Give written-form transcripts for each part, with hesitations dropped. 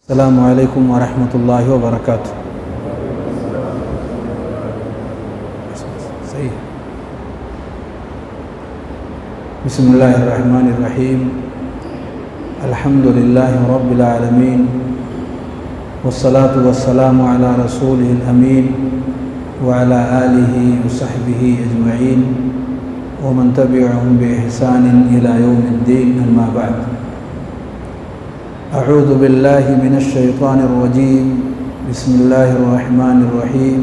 السلام علیکم ورحمۃ اللہ وبرکاتہ۔ صحیح ہے۔ بسم اللہ الرحمن الرحیم، الحمد للہ رب العالمین، والصلاة والسلام علی رسولہ الامین وعلی آلہ وصحبہ اجمعین ومن تبعهم بإحسان إلى يوم الدین، اما بعد۔ اعوذ باللہ من الشیطان الرجیم، بسم اللہ الرحمن الرحیم۔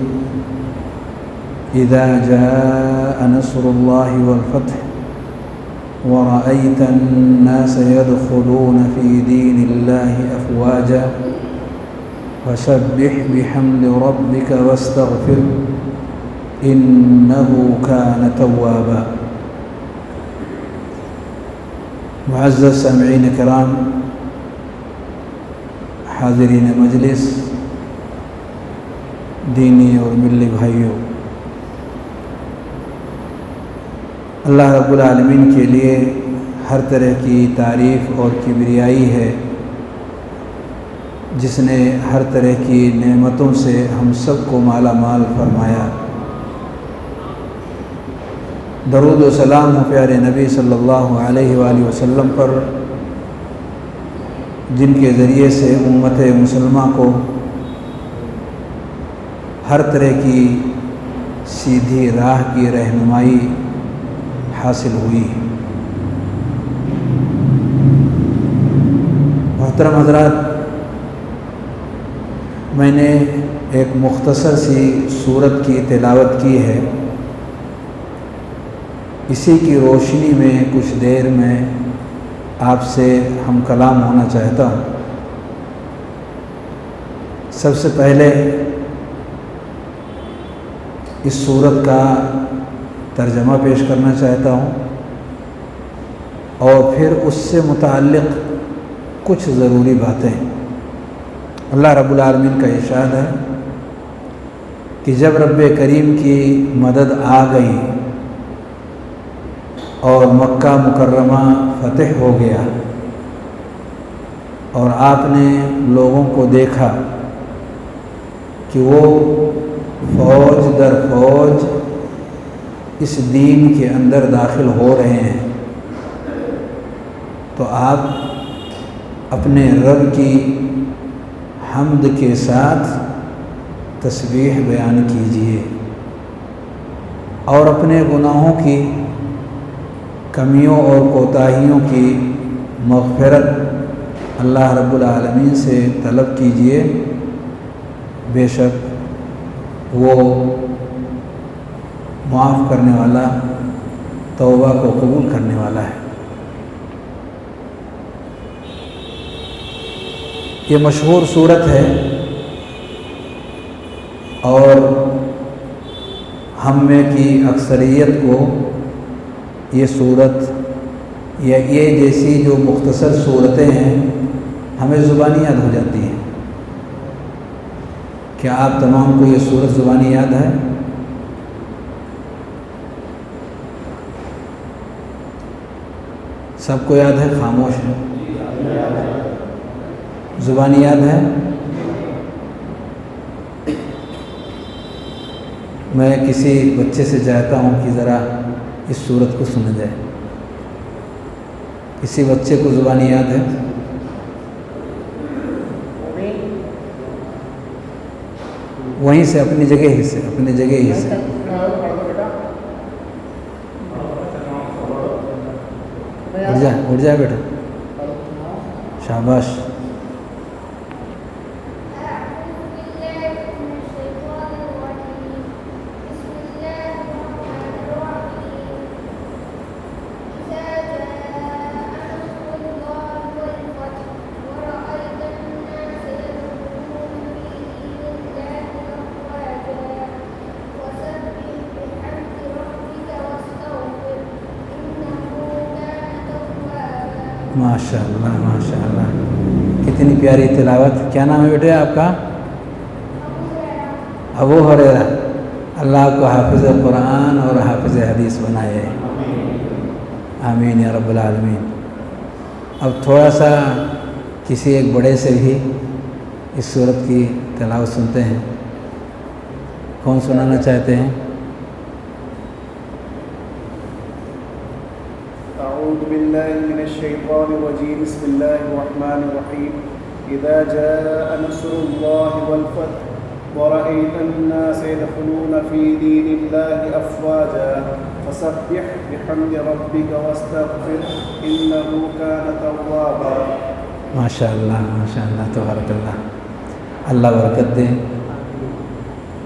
اذا جاء نصر اللہ والفتح ورأيت الناس يدخلون في دين الله أفواجا فسبح بحمد ربك واستغفره إنه كان توابا۔ معزز سامعین کرام، حاضرین مجلس، دینی اور ملی بھائیوں، اللہ رب العالمین کے لیے ہر طرح کی تعریف اور کبریائی ہے، جس نے ہر طرح کی نعمتوں سے ہم سب کو مالا مال فرمایا۔ درود و سلام ہو پیارے نبی صلی اللہ علیہ وآلہ وسلم پر، جن کے ذریعے سے امت مسلمہ کو ہر طرح کی سیدھی راہ کی رہنمائی حاصل ہوئی۔ محترم حضرات، میں نے ایک مختصر سی سورت کی تلاوت کی ہے، اسی کی روشنی میں کچھ دیر میں آپ سے ہم کلام ہونا چاہتا ہوں۔ سب سے پہلے اس سورت کا ترجمہ پیش کرنا چاہتا ہوں، اور پھر اس سے متعلق کچھ ضروری باتیں۔ اللہ رب العالمین کا ارشاد ہے کہ جب رب کریم کی مدد آ گئی اور مکہ مکرمہ فتح ہو گیا اور آپ نے لوگوں کو دیکھا کہ وہ فوج در فوج اس دین کے اندر داخل ہو رہے ہیں، تو آپ اپنے رب کی حمد کے ساتھ تسبیح بیان کیجیے اور اپنے گناہوں کی، کمیوں اور کوتاہیوں کی مغفرت اللہ رب العالمین سے طلب کیجیے، بے شک وہ معاف کرنے والا، توبہ کو قبول کرنے والا ہے۔ یہ مشہور سورت ہے اور ہم میں کی اکثریت کو یہ صورت یا یہ جیسی جو مختصر صورتیں ہیں ہمیں زبانی یاد ہو جاتی ہیں۔ کیا آپ تمام کو یہ صورت زبانی یاد ہے؟ سب کو یاد ہے؟ خاموش ہے؟ زبانی یاد ہے؟ میں کسی بچے سے چاہتا ہوں کہ ذرا اس صورت کو سنا جائے۔ کسی بچے کو زبانی یاد ہے؟ وہیں سے اپنی جگہ ہی سے اٹھ جائے بیٹا، شاباش۔ ماشاء اللہ ماشاء اللہ، کتنی پیاری تلاوت۔ کیا نام ہے بیٹے آپ کا؟ ابو ہریرہ۔ اللہ کو حافظ قرآن اور حافظ حدیث بنائے، آمین یا رب العالمین۔ اب تھوڑا سا کسی ایک بڑے سے بھی اس صورت کی تلاوت سنتے ہیں. کون سنانا چاہتے ہیں؟ اعوذ باللہ من الشیطان الرجیم بسم اللہ الرحمن الرحیم اذا جاء نصر اللہ والفتح ورأيت الناس يدخلون في دين الله أفواجا فسبح بحمد ربك واستغفر إنه كان توابا. ماشاء اللہ تبارک اللہ. اللہ برکت دے.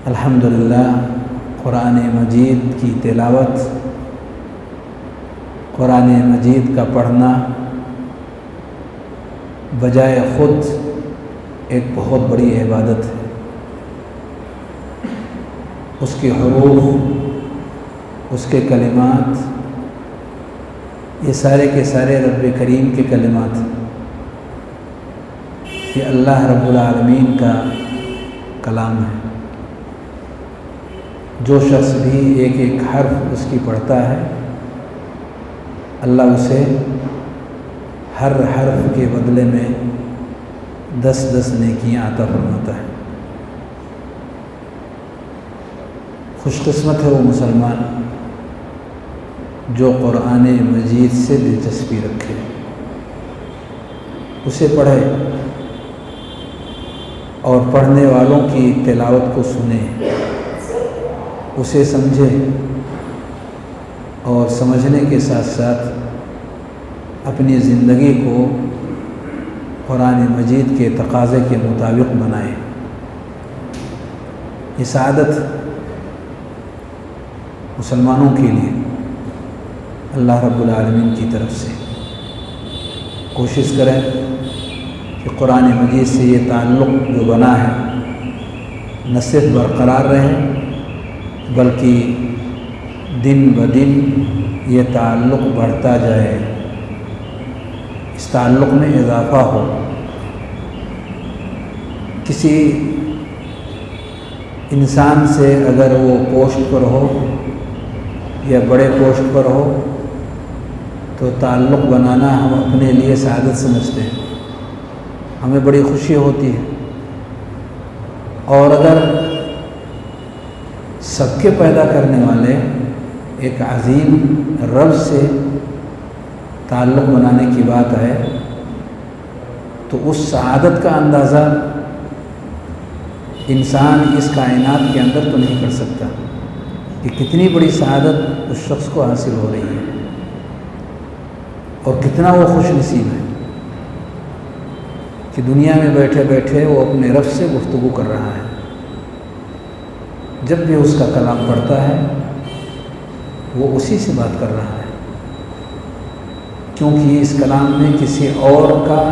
الحمدللہ قرآن مجید کی تلاوت، قرآن مجید کا پڑھنا بجائے خود ایک بہت بڑی عبادت ہے. اس کے حروف، اس کے کلمات، یہ سارے کے سارے رب کریم کے کلمات ہیں. یہ اللہ رب العالمین کا کلام ہے. جو شخص بھی ایک ایک حرف اس کی پڑھتا ہے، اللہ اسے ہر حرف کے بدلے میں 10 نیکیاں عطا فرماتا ہے. خوش قسمت ہے وہ مسلمان جو قرآن مجید سے دلچسپی رکھے، اسے پڑھے اور پڑھنے والوں کی تلاوت کو سنے، اسے سمجھے اور سمجھنے کے ساتھ ساتھ اپنی زندگی کو قرآن مجید کے تقاضے کے مطابق بنائے. یہ سعادت مسلمانوں کے لیے اللہ رب العالمین کی طرف سے. کوشش کریں کہ قرآن مجید سے یہ تعلق جو بنا ہے نہ صرف برقرار رہے بلکہ دن بدن یہ تعلق بڑھتا جائے، اس تعلق میں اضافہ ہو. کسی انسان سے اگر وہ پوسٹ پر ہو یا بڑے پوسٹ پر ہو تو تعلق بنانا ہم اپنے لیے سعادت سمجھتے ہیں، ہمیں بڑی خوشی ہوتی ہے. اور اگر سب کے پیدا کرنے والے ایک عظیم رب سے تعلق بنانے کی بات ہے تو اس سعادت کا اندازہ انسان اس کائنات کے اندر تو نہیں کر سکتا کہ کتنی بڑی سعادت اس شخص کو حاصل ہو رہی ہے اور کتنا وہ خوش نصیب ہے کہ دنیا میں بیٹھے بیٹھے وہ اپنے رب سے گفتگو کر رہا ہے. جب بھی اس کا کلام پڑھتا ہے وہ اسی سے بات کر رہا ہے، کیونکہ اس کلام میں کسی اور کا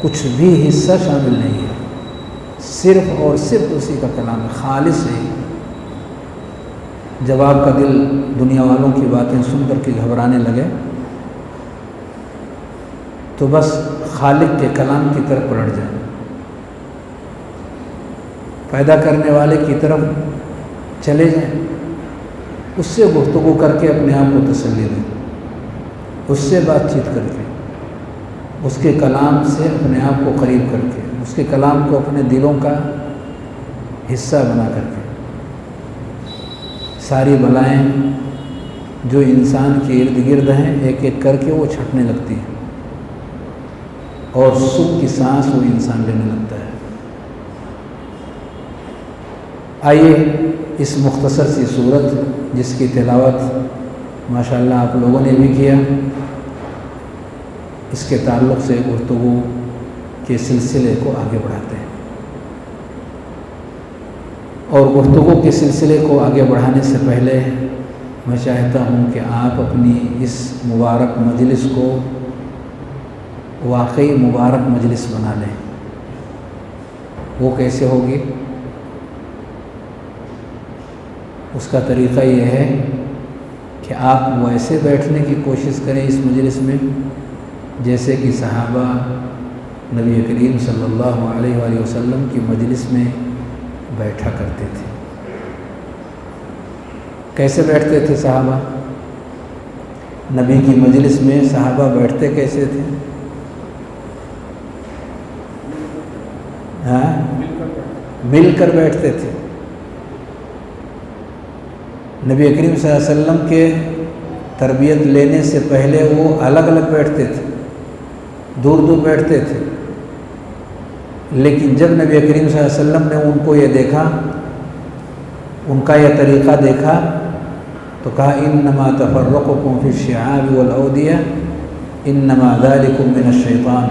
کچھ بھی حصہ شامل نہیں ہے، صرف اور صرف اسی کا کلام ہے، خالص ہے. جب آپ کا دل دنیا والوں کی باتیں سن کر کے گھبرانے لگے تو بس خالق کے کلام کی طرف پلٹ جائیں، پیدا کرنے والے کی طرف چلے جائیں، اس سے گفتگو کر کے اپنے آپ کو تسلی دیں، اس سے بات چیت کر کے، اس کے کلام سے اپنے آپ کو قریب کر کے، اس کے کلام کو اپنے دلوں کا حصہ بنا کر کے. ساری بلائیں جو انسان کے ارد گرد ہیں ایک ایک کر کے وہ چھٹنے لگتی ہیں اور سکھ کی سانس وہ انسان لینے لگتا ہے. آئیے اس مختصر سی صورت جس کی تلاوت ماشاءاللہ آپ لوگوں نے بھی کیا، اس کے تعلق سے گفتگو کے سلسلے کو آگے بڑھاتے ہیں. اور گفتگو کے سلسلے کو آگے بڑھانے سے پہلے میں چاہتا ہوں کہ آپ اپنی اس مبارک مجلس کو واقعی مبارک مجلس بنا لیں. وہ کیسے ہوگی؟ اس کا طریقہ یہ ہے کہ آپ ویسے بیٹھنے کی کوشش کریں اس مجلس میں جیسے کہ صحابہ نبی کریم صلی اللہ علیہ وآلہ وسلم کی مجلس میں بیٹھا کرتے تھے. کیسے بیٹھتے تھے صحابہ؟ نبی کی مجلس میں صحابہ بیٹھتے کیسے تھے؟ ہاں مل کر بیٹھتے تھے. نبی کریم صلی اللہ علیہ وسلم کے تربیت لینے سے پہلے وہ الگ الگ بیٹھتے تھے، دور دور بیٹھتے تھے. لیکن جب نبی کریم صلی اللہ علیہ وسلم نے ان کو یہ دیکھا، ان کا یہ طریقہ دیکھا، تو کہا انما تفرقکم فی الشعاب والاودیہ انما ذالکم من الشیطان.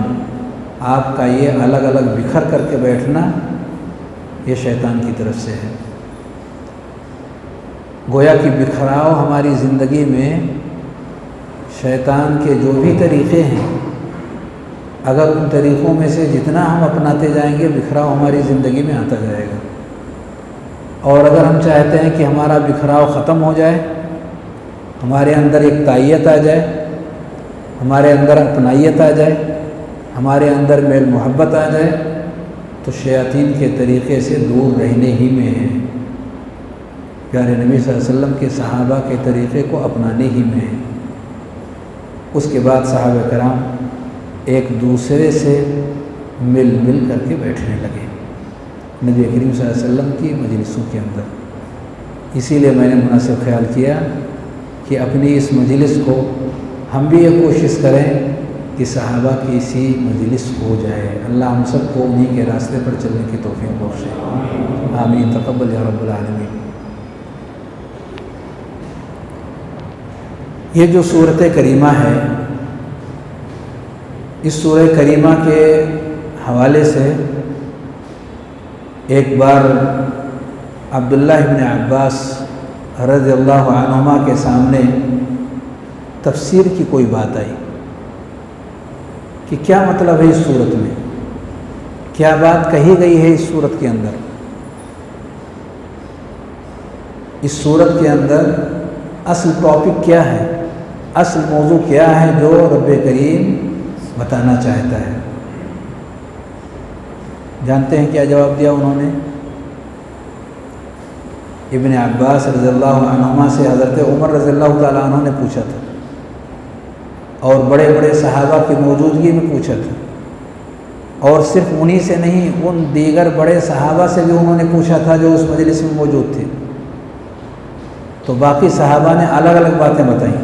آپ کا یہ الگ الگ بکھر کر کے بیٹھنا یہ شیطان کی طرف سے ہے. گویا کہ بکھراؤ ہماری زندگی میں شیطان کے جو بھی طریقے ہیں، اگر ان طریقوں میں سے جتنا ہم اپناتے جائیں گے بکھراؤ ہماری زندگی میں آتا جائے گا. اور اگر ہم چاہتے ہیں کہ ہمارا بکھراؤ ختم ہو جائے، ہمارے اندر ایک تائیت آ جائے، ہمارے اندر اپنائیت آ جائے، ہمارے اندر میل محبت آ جائے، تو شیاطین کے طریقے سے دور رہنے ہی میں ہے. پیارے نبی صلی اللہ علیہ وسلم کے صحابہ کے طریقے کو اپنانے ہی میں ہے. اس کے بعد صحابہ کرام ایک دوسرے سے مل مل کر کے بیٹھنے لگے نبی کریم صلی اللہ علیہ وسلم کی مجلسوں کے اندر. اسی لیے میں نے مناسب خیال کیا کہ اپنی اس مجلس کو ہم بھی یہ کوشش کریں کہ صحابہ کی اسی مجلس ہو جائے. اللہ ہم سب کو انہی کے راستے پر چلنے کی توفیق بخشے. آمین. تقبل یا رب العالمین. یہ جو سورۃ کریمہ ہے، اس سورہ کریمہ کے حوالے سے ایک بار عبداللہ ابن عباس رضی اللہ عنہما کے سامنے تفسیر کی کوئی بات آئی کہ کیا مطلب ہے اس صورت میں، کیا بات کہی گئی ہے اس صورت کے اندر. اس صورت کے اندر اصل ٹاپک کیا ہے، اصل موضوع کیا ہے جو رب کریم بتانا چاہتا ہے. جانتے ہیں کیا جواب دیا انہوں نے؟ ابن عباس رضی اللہ عنہما سے حضرت عمر رضی اللہ تعالیٰ عنہ نے پوچھا تھا، اور بڑے بڑے صحابہ کی موجودگی میں پوچھا تھا، اور صرف انہی سے نہیں، ان دیگر بڑے صحابہ سے بھی انہوں نے پوچھا تھا جو اس مجلس میں موجود تھے. تو باقی صحابہ نے الگ الگ باتیں بتائیں،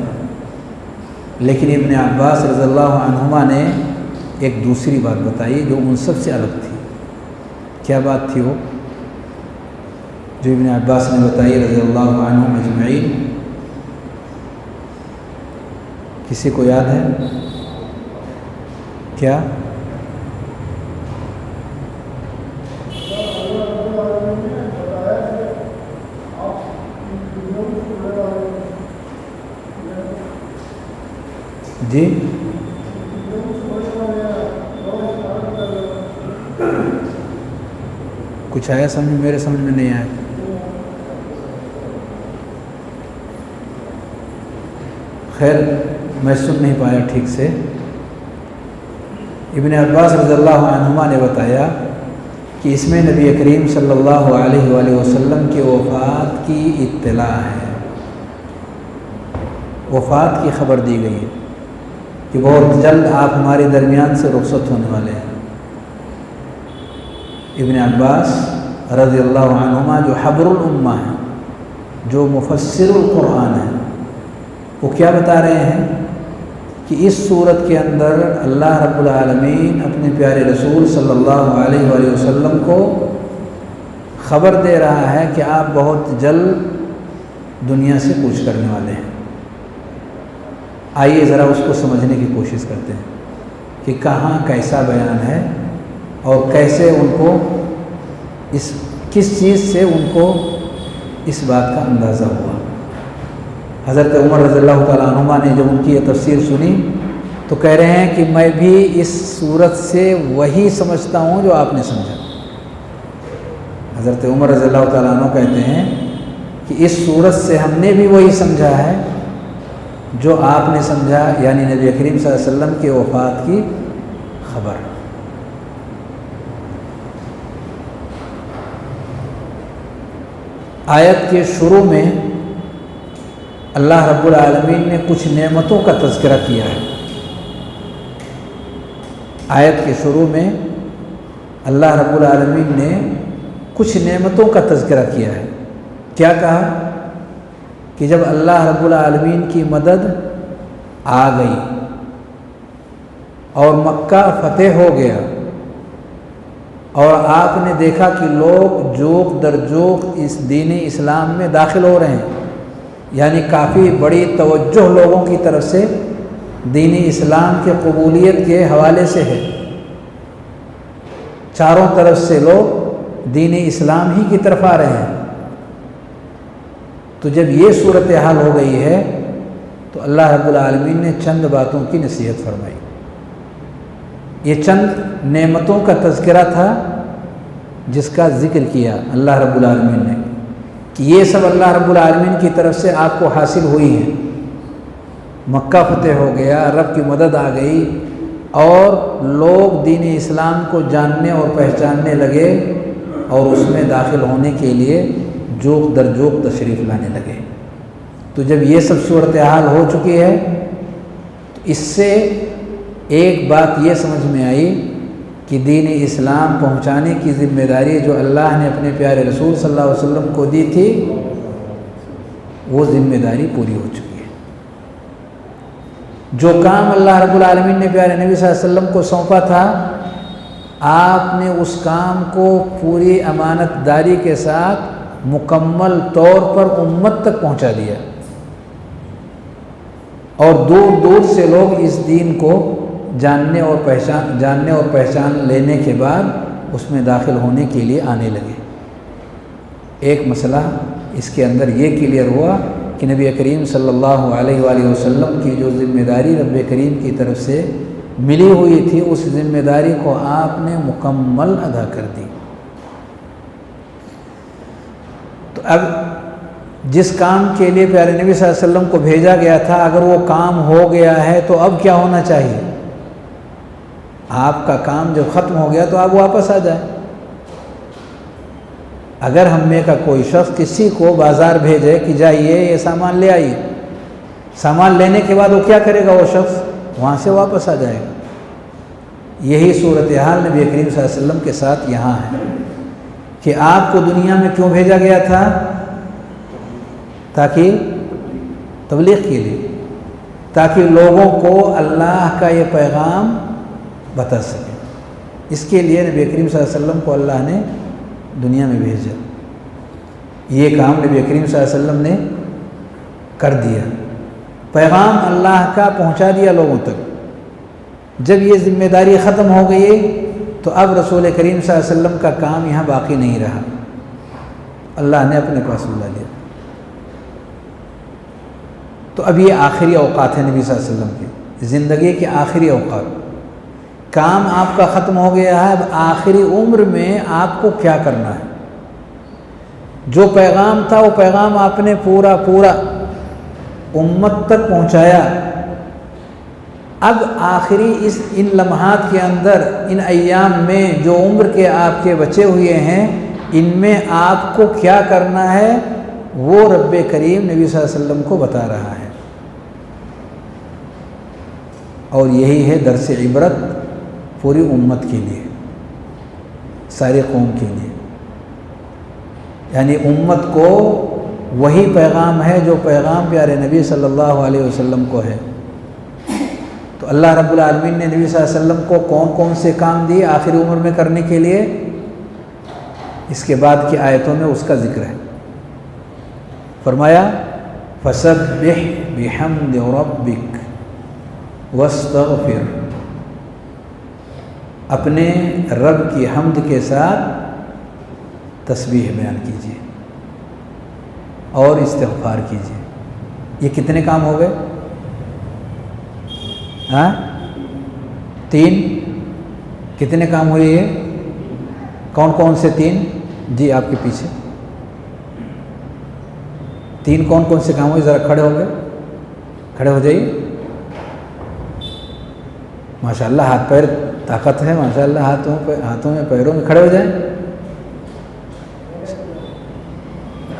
لیکن ابن عباس رضی اللہ عنہما نے ایک دوسری بات بتائی جو ان سب سے الگ تھی. کیا بات تھی وہ جو ابن عباس نے بتائی رضی اللہ عنہم اجمعین؟ کسی کو یاد ہے کیا؟ جی کچھ آیا سمجھ؟ میرے سمجھ میں نہیں آیا. خیر میں سن نہیں پایا ٹھیک سے. ابن عباس رضی اللہ عنہما نے بتایا کہ اس میں نبی کریم صلی اللہ علیہ وآلہ وسلم کی وفات کی اطلاع ہے، وفات کی خبر دی گئی ہے کہ بہت جلد آپ ہمارے درمیان سے رخصت ہونے والے ہیں. ابن عباس رضی اللہ عنہما جو حبر الامہ ہیں، جو مفسر القرآن ہیں، وہ کیا بتا رہے ہیں کہ اس صورت کے اندر اللہ رب العالمین اپنے پیارے رسول صلی اللہ علیہ وآلہ وسلم کو خبر دے رہا ہے کہ آپ بہت جلد دنیا سے کوچ کرنے والے ہیں. آئیے ذرا اس کو سمجھنے کی کوشش کرتے ہیں کہ کہاں کیسا بیان ہے اور کیسے ان کو کس چیز سے ان کو اس بات کا اندازہ ہوا. حضرت عمر رضی اللہ تعالیٰ عنہما نے جب ان کی یہ تفسیر سنی تو کہہ رہے ہیں کہ میں بھی اس صورت سے وہی سمجھتا ہوں جو آپ نے سمجھا. حضرت عمر رضی اللہ تعالیٰ عنہ کہتے ہیں کہ اس صورت سے ہم نے بھی وہی سمجھا ہے جو آپ نے سمجھا، یعنی نبی کریم صلی اللہ علیہ وسلم کے وفات کی خبر. آیت کے شروع میں اللہ رب العالمین نے کچھ نعمتوں کا تذکرہ کیا ہے. آیت کے شروع میں اللہ رب العالمین نے کچھ نعمتوں کا تذکرہ کیا ہے۔ کیا کہا کہ جب اللہ رب العالمین کی مدد آ گئی اور مکہ فتح ہو گیا اور آپ نے دیکھا کہ لوگ جوق در جوق اس دین اسلام میں داخل ہو رہے ہیں، یعنی کافی بڑی توجہ لوگوں کی طرف سے دین اسلام کے قبولیت کے حوالے سے ہے، چاروں طرف سے لوگ دین اسلام ہی کی طرف آ رہے ہیں۔ تو جب یہ صورتحال ہو گئی ہے تو اللہ رب العالمین نے چند باتوں کی نصیحت فرمائی۔ یہ چند نعمتوں کا تذکرہ تھا جس کا ذکر کیا اللہ رب العالمین نے کہ یہ سب اللہ رب العالمین کی طرف سے آپ کو حاصل ہوئی ہیں۔ مکہ فتح ہو گیا، رب کی مدد آ گئی اور لوگ دین اسلام کو جاننے اور پہچاننے لگے اور اس میں داخل ہونے کے لیے جوق در جوق تشریف لانے لگے۔ تو جب یہ سب صورتحال ہو چکی ہے تو اس سے ایک بات یہ سمجھ میں آئی کہ دین اسلام پہنچانے کی ذمہ داری جو اللہ نے اپنے پیارے رسول صلی اللہ علیہ وسلم کو دی تھی وہ ذمہ داری پوری ہو چکی ہے۔ جو کام اللہ رب العالمین نے پیارے نبی صلی اللہ علیہ وسلم کو سونپا تھا، آپ نے اس کام کو پوری امانت داری کے ساتھ مکمل طور پر امت تک پہنچا دیا اور دور دور سے لوگ اس دین کو جاننے اور پہچان لینے کے بعد اس میں داخل ہونے کے لیے آنے لگے۔ ایک مسئلہ اس کے اندر یہ کلیئر ہوا کہ نبی کریم صلی اللہ علیہ وآلہ وسلم کی جو ذمہ داری رب کریم کی طرف سے ملی ہوئی تھی اس ذمہ داری کو آپ نے مکمل ادا کر دی۔ تو اب جس کام کے لیے پیارے نبی صلی اللہ علیہ وسلم کو بھیجا گیا تھا اگر وہ کام ہو گیا ہے تو اب کیا ہونا چاہیے؟ آپ کا کام جب ختم ہو گیا تو آپ واپس آ جائیں۔ اگر ہم میں کا کوئی شخص کسی کو بازار بھیجے کہ جائیے یہ سامان لے آئیے، سامان لینے کے بعد وہ کیا کرے گا؟ وہ شخص وہاں سے واپس آ جائے گا۔ یہی صورتحال نبی کریم صلی اللہ علیہ وسلم کے ساتھ یہاں ہے کہ آپ کو دنیا میں کیوں بھیجا گیا تھا؟ تاکہ تبلیغ کے لیے، تاکہ لوگوں کو اللہ کا یہ پیغام بتا سکے۔ اس کے لیے نبی کریم صلی اللہ علیہ وسلم کو اللہ نے دنیا میں بھیجا۔ یہ کام نبی کریم صلی اللہ علیہ وسلم نے کر دیا، پیغام اللہ کا پہنچا دیا لوگوں تک۔ جب یہ ذمہ داری ختم ہو گئی تو اب رسول کریم صلی اللہ علیہ وسلم کا کام یہاں باقی نہیں رہا، اللہ نے اپنے پاس بلا لیا۔ تو اب یہ آخری اوقات ہے نبی صلی اللہ علیہ وسلم کی زندگی کے آخری اوقات، کام آپ کا ختم ہو گیا ہے، اب آخری عمر میں آپ کو کیا کرنا ہے؟ جو پیغام تھا وہ پیغام آپ نے پورا امت تک پہنچایا۔ اب آخری ان لمحات کے اندر، ان ایام میں جو عمر کے آپ کے بچے ہوئے ہیں، ان میں آپ کو کیا کرنا ہے وہ رب کریم نبی صلی اللہ علیہ وسلم کو بتا رہا ہے۔ اور یہی ہے درس عبرت پوری امت کے لیے، ساری قوم کے لیے، یعنی امت کو وہی پیغام ہے جو پیغام پیارے نبی صلی اللہ علیہ وسلم کو ہے۔ تو اللہ رب العالمین نے نبی صلی اللہ علیہ وسلم کو کون کون سے کام دیے آخری عمر میں کرنے کے لیے؟ اس کے بعد کی آیتوں میں اس کا ذکر ہے۔ فرمایا فَسَبِّحْ بِحَمْدِ رَبِّكَ وَاسْتَغْفِرْ، اپنے رب کی حمد کے ساتھ تسبیح بیان کیجیے اور استغفار کیجیے۔ یہ کتنے کام ہو گئے؟ 3 کتنے کام ہوئے؟ یہ کون کون سے 3؟ جی آپ کے پیچھے 3 کون کون سے کام ہوئے؟ ذرا کھڑے ہو گئے، کھڑے ہو جائیے۔ ماشاءاللہ ہاتھ پیر طاقت ہے، ماشاءاللہ ہاتھوں میں پیروں میں، کھڑے ہو جائیں۔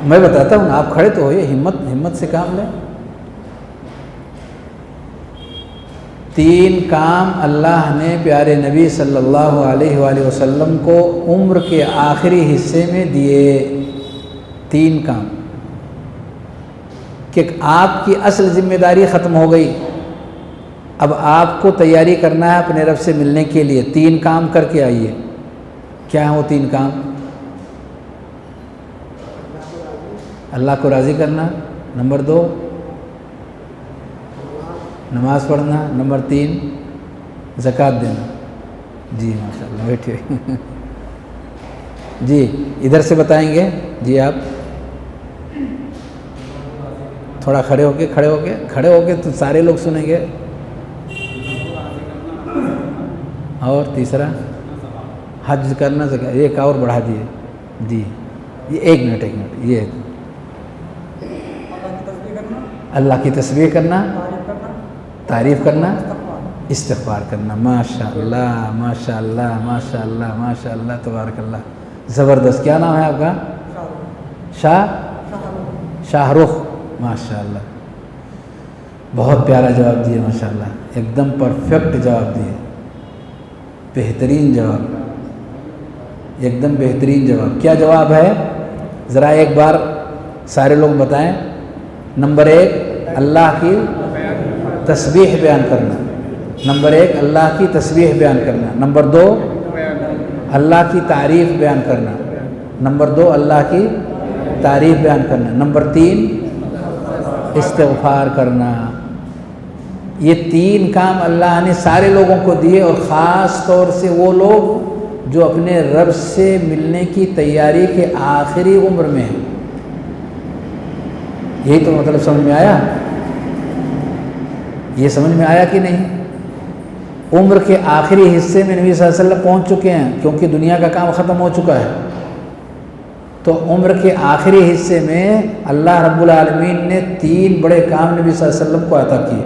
میں بتاتا ہوں، آپ کھڑے تو ہوئے، ہمت سے کام لیں۔ 3 کام اللہ نے پیارے نبی صلی اللہ علیہ وآلہ وسلم کو عمر کے آخری حصے میں دیے. 3 کام کہ آپ کی اصل ذمہ داری ختم ہو گئی. اب آپ کو تیاری کرنا ہے اپنے رب سے ملنے کے لیے. 3 کام کر کے آئیے. کیا ہیں وہ 3 کام؟ اللہ کو راضی کرنا. نمبر 2 نماز پڑھنا. نمبر 3 زکوٰۃ دینا. جی ماشاء اللہ بیٹھیے. جی ادھر سے بتائیں گے. جی آپ تھوڑا کھڑے ہو کے تو سارے لوگ سنیں گے. اور تیسرا حج کرنا. ایک اور بڑھا دیے. جی یہ ایک منٹ یہ اللہ کی تسبیح کرنا, تعریف کرنا, استغفار کرنا. ماشاء اللہ ماشاء اللہ ماشاء اللہ ماشاء اللہ تبارک اللہ. زبردست. کیا نام ہے آپ کا؟ شاہ رخ. ماشاء اللہ بہت پیارا جواب دیے. ماشاء اللہ ایک دم پرفیکٹ جواب دیے. بہترین جواب, ایک دم بہترین جواب. کیا جواب ہے ذرا ایک بار سارے لوگ بتائیں. نمبر 1 اللہ کی تسبیح بیان کرنا. نمبر 1 اللہ کی تسبیح بیان کرنا. نمبر 2 اللہ کی تعریف بیان کرنا. نمبر 2 اللہ کی تعریف بیان کرنا. نمبر 3 استغفار کرنا. یہ 3 کام اللہ نے سارے لوگوں کو دیے, اور خاص طور سے وہ لوگ جو اپنے رب سے ملنے کی تیاری کے آخری عمر میں ہیں. یہی تو مطلب سمجھ میں آیا. یہ سمجھ میں آیا کہ نہیں؟ عمر کے آخری حصے میں نبی صلی اللہ علیہ وسلم پہنچ چکے ہیں, کیونکہ دنیا کا کام ختم ہو چکا ہے. تو عمر کے آخری حصے میں اللہ رب العالمین نے 3 بڑے کام نبی صلی اللہ علیہ وسلم کو عطا کیے.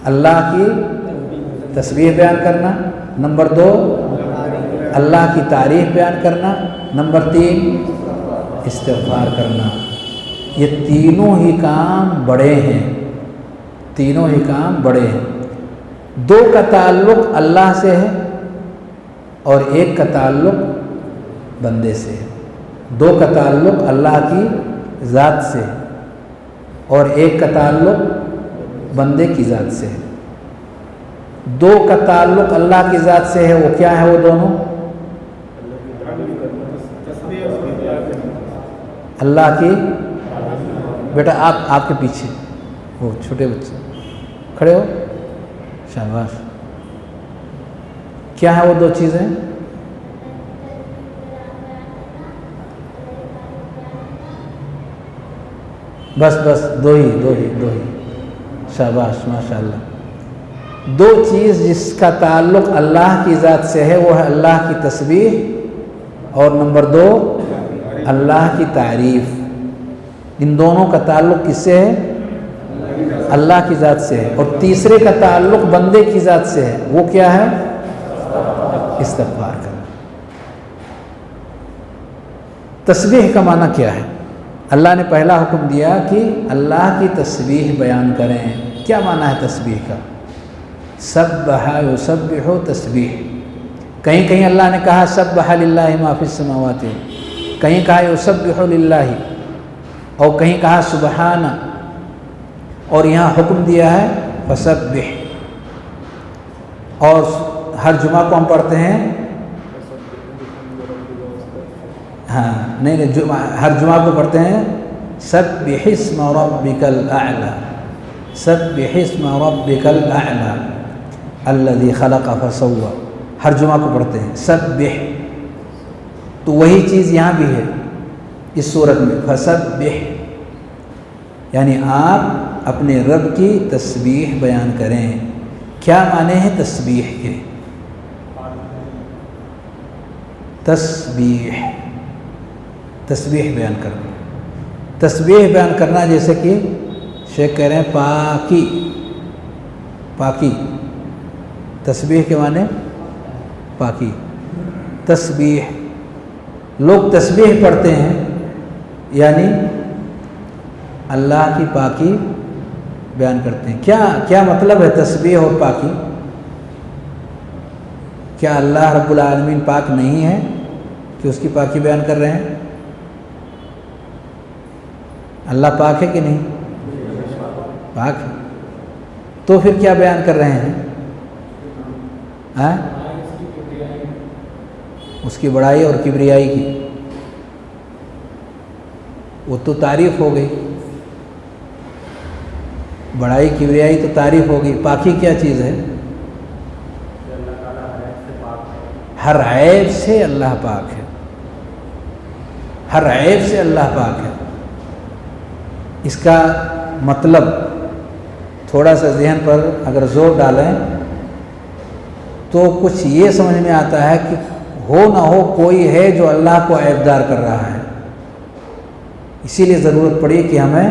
اللہ کی تسبیح بیان کرنا. نمبر 2 اللہ کی تعریف بیان کرنا. نمبر 3 استغفار کرنا. یہ تینوں ہی کام بڑے ہیں. تینوں ہی کام بڑے ہیں. 2 کا تعلق اللہ سے ہے اور 1 کا تعلق بندے سے ہے. 2 کا تعلق اللہ کی ذات سے ہے اور 1 کا تعلق بندے کی ذات سے ہے. 2 کا تعلق اللہ کی ذات سے ہے. وہ کیا ہے وہ دونوں؟ اللہ کی. بیٹا آپ کے پیچھے وہ چھوٹے بچے کھڑے ہو. شاباش. کیا ہے وہ 2 چیزیں؟ بس 2 ہی. شاباش ماشاء اللہ. 2 چیز جس کا تعلق اللہ کی ذات سے ہے وہ ہے اللہ کی تسبیح اور نمبر 2 اللہ کی تعریف. ان دونوں کا تعلق کس سے ہے؟ اللہ کی ذات سے ہے. اور تیسرے کا تعلق بندے کی ذات سے ہے. وہ کیا ہے؟ استغفار کرنا. تسبیح کا معنی کیا ہے؟ اللہ نے پہلا حکم دیا کہ اللہ کی تسبیح بیان کریں. کیا معنی ہے تسبیح کا؟ سبح یسبح تسبیح. کہیں اللہ نے کہا سبح للہ ما فی السماوات, کہیں کہا یسبح للہ, اور کہیں کہا سبحان, اور یہاں حکم دیا ہے فسبح. اور ہر جمعہ کو ہم پڑھتے ہیں, ہاں نہیں ہر جمعہ کو پڑھتے ہیں سبح اسم ربک الاعلی, سبح اسم ربک الاعلی الذی خلق فسوى. ہر جمعہ کو پڑھتے ہیں سبح. تو وہی چیز یہاں بھی ہے اس صورت میں فسبح, یعنی آپ اپنے رب کی تسبیح بیان کریں. کیا معنی ہے تسبیح کے؟ تسبیح بیان کرنا. تسبیح بیان کرنا جیسے کہ شیخ کہہ رہے ہیں پاکی. تسبیح کے معنی پاکی. تسبیح لوگ تسبیح پڑھتے ہیں یعنی اللہ کی پاکی بیان کرتے ہیں. کیا مطلب ہے تسبیح اور پاکی؟ کیا اللہ رب العالمین پاک نہیں ہے کہ اس کی پاکی بیان کر رہے ہیں؟ اللہ پاک ہے کہ نہیں؟ پاک ہے، تو پھر کیا بیان کر رہے ہیں؟ اس کی بڑائی اور کبریائی کی، وہ تو تعریف ہو گئی، بڑائی کبریائی تو تعریف ہو گئی، پاکی کیا چیز ہے؟ ہر عیب سے اللہ پاک ہے، ہر عیب سے اللہ پاک ہے۔ اس کا مطلب تھوڑا سا ذہن پر اگر زور ڈالیں تو کچھ یہ سمجھ میں آتا ہے کہ ہو نہ ہو کوئی ہے جو اللہ کو عیبدار کر رہا ہے، اسی لیے ضرورت پڑی کہ ہمیں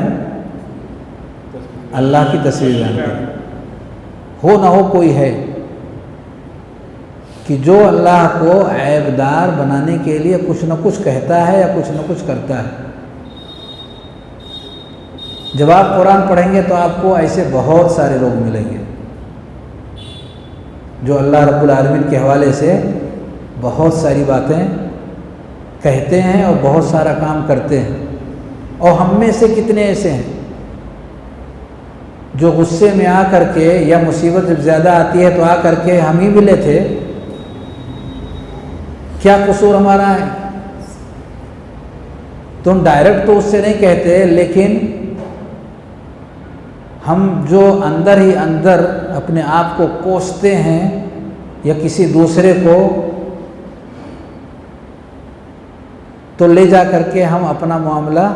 اللہ کی تصویر بیان کریں۔ ہو نہ ہو کوئی ہے کہ جو اللہ کو عیبدار بنانے کے لیے کچھ نہ کچھ کہتا ہے یا کچھ نہ کچھ کرتا ہے۔ جب آپ قرآن پڑھیں گے تو آپ کو ایسے بہت سارے لوگ ملیں گے جو اللہ رب العالمین کے حوالے سے بہت ساری باتیں کہتے ہیں اور بہت سارا کام کرتے ہیں، اور ہم میں سے کتنے ایسے ہیں جو غصے میں آ کر کے یا مصیبت جب زیادہ آتی ہے تو آ کر کے ہم ہی ملے تھے، کیا قصور ہمارا ہے؟ تم ڈائریکٹ تو اس سے نہیں کہتے، لیکن ہم جو اندر ہی اندر اپنے آپ کو کوستے ہیں یا کسی دوسرے کو، تو لے جا کر کے ہم اپنا معاملہ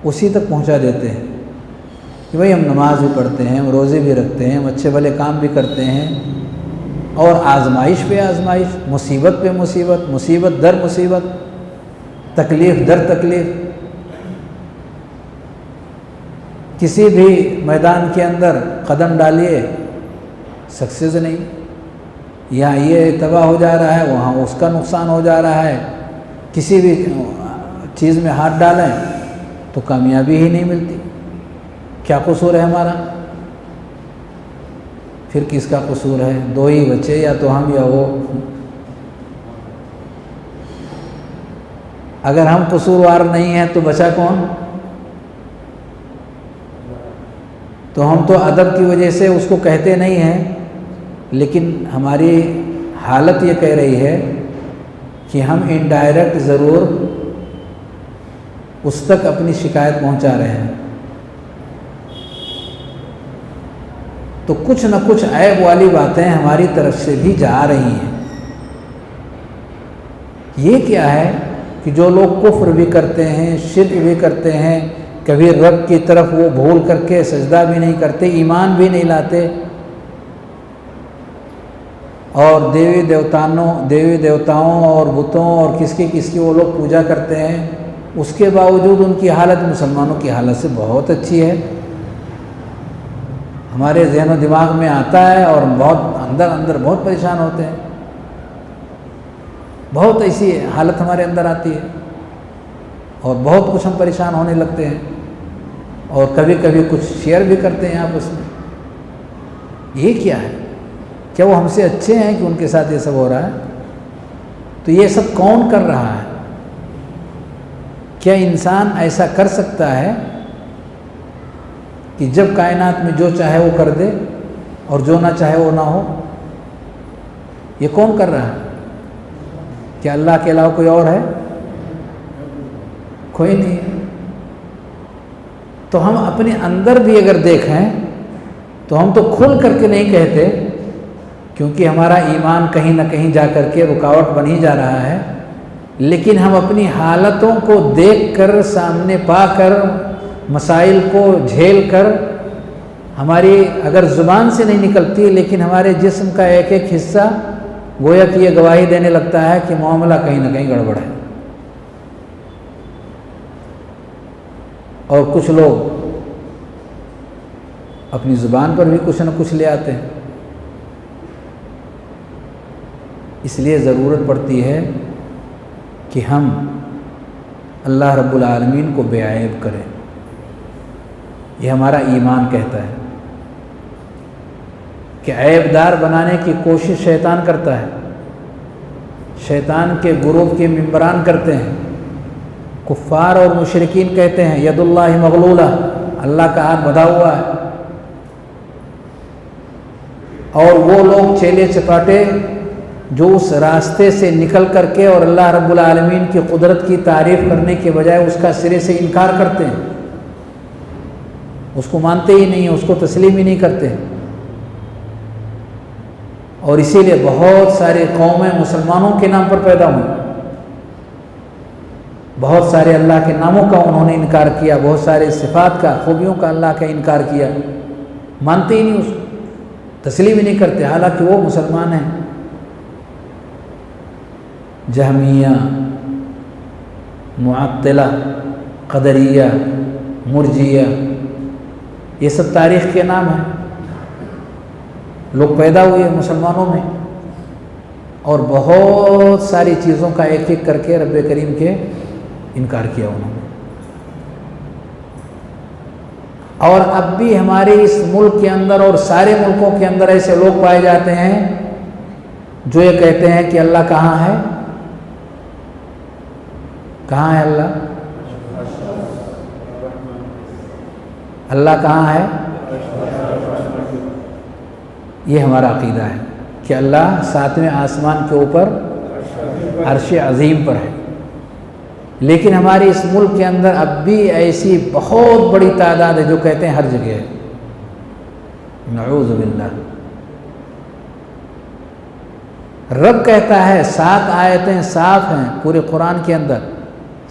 اسی تک پہنچا دیتے ہیں کہ بھائی ہم نماز بھی پڑھتے ہیں، ہم روزے بھی رکھتے ہیں، ہم اچھے بھلے کام بھی کرتے ہیں، اور آزمائش پہ آزمائش، مصیبت پہ مصیبت، مصیبت در مصیبت، تکلیف در تکلیف، کسی بھی میدان کے اندر قدم ڈالیے سکسیز نہیں، یہاں یہ تباہ ہو جا رہا ہے، وہاں اس کا نقصان ہو جا رہا ہے، کسی بھی چیز میں ہاتھ ڈالیں تو کامیابی ہی نہیں ملتی۔ کیا قصور ہے ہمارا؟ پھر کس کا قصور ہے؟ دو ہی بچے، یا تو ہم یا وہ۔ اگر ہم قصوروار نہیں ہیں تو بچا کون؟ تو ہم تو ادب کی وجہ سے اس کو کہتے نہیں ہیں، لیکن ہماری حالت یہ کہہ رہی ہے کہ ہم انڈائریکٹ ضرور اس تک اپنی شکایت پہنچا رہے ہیں۔ تو کچھ نہ کچھ عیب والی باتیں ہماری طرف سے بھی جا رہی ہیں۔ یہ کیا ہے کہ جو لوگ کفر بھی کرتے ہیں، شرک بھی کرتے ہیں، کبھی رب کی طرف وہ بھول کر کے سجدہ بھی نہیں کرتے، ایمان بھی نہیں لاتے، اور دیوی دیوتاؤں اور بتوں اور کس کی وہ لوگ پوجا کرتے ہیں، اس کے باوجود ان کی حالت مسلمانوں کی حالت سے بہت اچھی ہے۔ ہمارے ذہن و دماغ میں آتا ہے اور بہت اندر بہت پریشان ہوتے ہیں، بہت ایسی حالت ہمارے اندر آتی ہے، اور بہت کچھ ہم پریشان ہونے لگتے ہیں، اور کبھی کبھی کچھ شیئر بھی کرتے ہیں آپس میں۔ یہ کیا ہے؟ کیا وہ ہم سے اچھے ہیں کہ ان کے ساتھ یہ سب ہو رہا ہے؟ تو یہ سب کون کر رہا ہے؟ کیا انسان ایسا کر سکتا ہے کہ جب کائنات میں جو چاہے وہ کر دے اور جو نہ چاہے وہ نہ ہو؟ یہ کون کر رہا ہے؟ کیا اللہ کے علاوہ کوئی اور ہے؟ کوئی نہیں ہے۔ تو ہم اپنے اندر بھی اگر دیکھیں تو ہم تو کھل کر کے نہیں کہتے، کیونکہ ہمارا ایمان کہیں نہ کہیں جا کر کے رکاوٹ بن ہی جا رہا ہے، لیکن ہم اپنی حالتوں کو دیکھ کر، سامنے پا کر، مسائل کو جھیل کر، ہماری اگر زبان سے نہیں نکلتی لیکن ہمارے جسم کا ایک ایک حصہ گویا کہ یہ گواہی دینے لگتا ہے کہ معاملہ کہیں نہ کہیں گڑبڑ ہے۔ اور کچھ لوگ اپنی زبان پر بھی کچھ نہ کچھ لے آتے ہیں۔ اس لیے ضرورت پڑتی ہے کہ ہم اللہ رب العالمین کو بے عیب کریں، یہ ہمارا ایمان کہتا ہے۔ کہ عیب دار بنانے کی کوشش شیطان کرتا ہے، شیطان کے گروپ کے ممبران کرتے ہیں، کفار اور مشرکین کہتے ہیں ید اللہ مغلولہ، اللہ کا ہاتھ بندھا ہوا ہے، اور وہ لوگ چیلے چپاٹے جو اس راستے سے نکل کر کے اور اللہ رب العالمین کی قدرت کی تعریف کرنے کے بجائے اس کا سرے سے انکار کرتے ہیں، اس کو مانتے ہی نہیں ہیں، اس کو تسلیم ہی نہیں کرتے، اور اسی لیے بہت ساری قومیں مسلمانوں کے نام پر پیدا ہوئیں، بہت سارے اللہ کے ناموں کا انہوں نے انکار کیا، بہت سارے صفات کا، خوبیوں کا اللہ کا انکار کیا، مانتے ہی نہیں، اس کو تسلیم ہی نہیں کرتے، حالانکہ وہ مسلمان ہیں۔ جہمیہ، معطلہ، قدریہ، مرجیہ، یہ سب تاریخ کے نام ہیں، لوگ پیدا ہوئے مسلمانوں میں، اور بہت ساری چیزوں کا ایک ایک کر کے رب کریم کے انکار کیا انہوں نے۔ اور اب بھی ہمارے اس ملک کے اندر اور سارے ملکوں کے اندر ایسے لوگ پائے جاتے ہیں جو یہ کہتے ہیں کہ اللہ کہاں ہے؟ کہاں ہے اللہ؟ اللہ کہاں ہے؟ یہ ہمارا عقیدہ ہے کہ اللہ 7ویں آسمان کے اوپر عرش عظیم پر ہے، لیکن ہمارے اس ملک کے اندر اب بھی ایسی بہت بڑی تعداد ہے جو کہتے ہیں ہر جگہ ہے، نعوذ باللہ۔ رب کہتا ہے، 7 آیتیں صاف ہیں پورے قرآن کے اندر،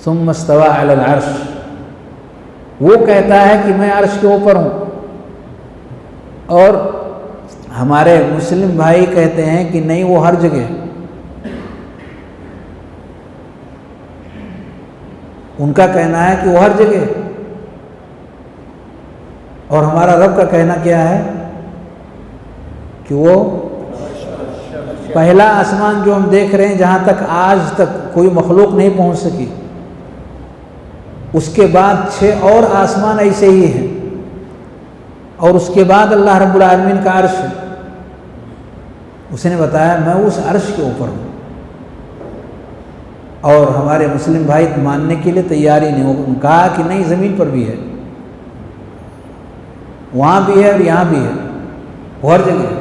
ثم استوى علی العرش، وہ کہتا ہے کہ میں عرش کے اوپر ہوں، اور ہمارے مسلم بھائی کہتے ہیں کہ نہیں وہ ہر جگہ، ان کا کہنا ہے کہ وہ ہر جگہ، اور ہمارا رب کا کہنا کیا ہے کہ وہ پہلا آسمان جو ہم دیکھ رہے ہیں جہاں تک آج تک کوئی مخلوق نہیں پہنچ سکی، اس کے بعد 6 اور آسمان ایسے ہی ہیں، اور اس کے بعد اللہ رب العالمین کا عرش ہے۔ اس نے بتایا میں اس عرش کے اوپر ہوں، اور ہمارے مسلم بھائی ماننے کے لیے تیار ہی نہیں ہو، ان کہا کہ نہیں زمین پر بھی ہے، وہاں بھی ہے اور یہاں بھی ہے، وہ ہر جگہ ہے۔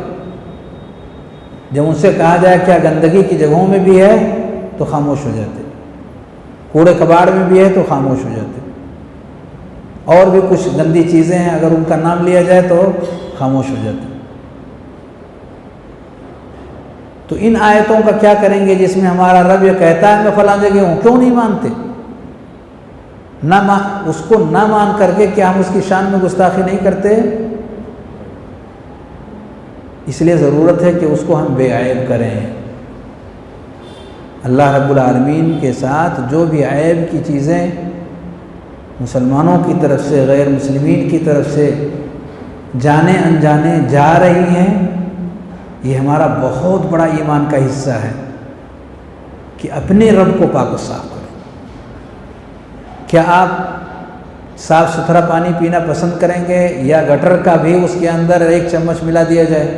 جب ان سے کہا جائے کیا گندگی کی جگہوں میں بھی ہے تو خاموش ہو جاتے، کوڑے کباڑ میں بھی ہے تو خاموش ہو جاتے، اور بھی کچھ گندی چیزیں ہیں اگر ان کا نام لیا جائے تو خاموش ہو جاتے۔ تو ان آیتوں کا کیا کریں گے جس میں ہمارا رب یہ کہتا ہے میں فلاں جگہ ہوں؟ کیوں نہیں مانتے؟ اس کو نہ مان کر کے کیا ہم اس کی شان میں گستاخی نہیں کرتے؟ اس لیے ضرورت ہے کہ اس کو ہم بے عیب کریں۔ اللہ رب العالمین کے ساتھ جو بھی عیب کی چیزیں مسلمانوں کی طرف سے غیر مسلمین کی طرف سے جانے انجانے جا رہی ہیں، یہ ہمارا بہت بڑا ایمان کا حصہ ہے کہ اپنے رب کو پاک و صاف کریں۔ کیا آپ صاف ستھرا پانی پینا پسند کریں گے یا گٹر کا بھی اس کے اندر 1 چمچ ملا دیا جائے؟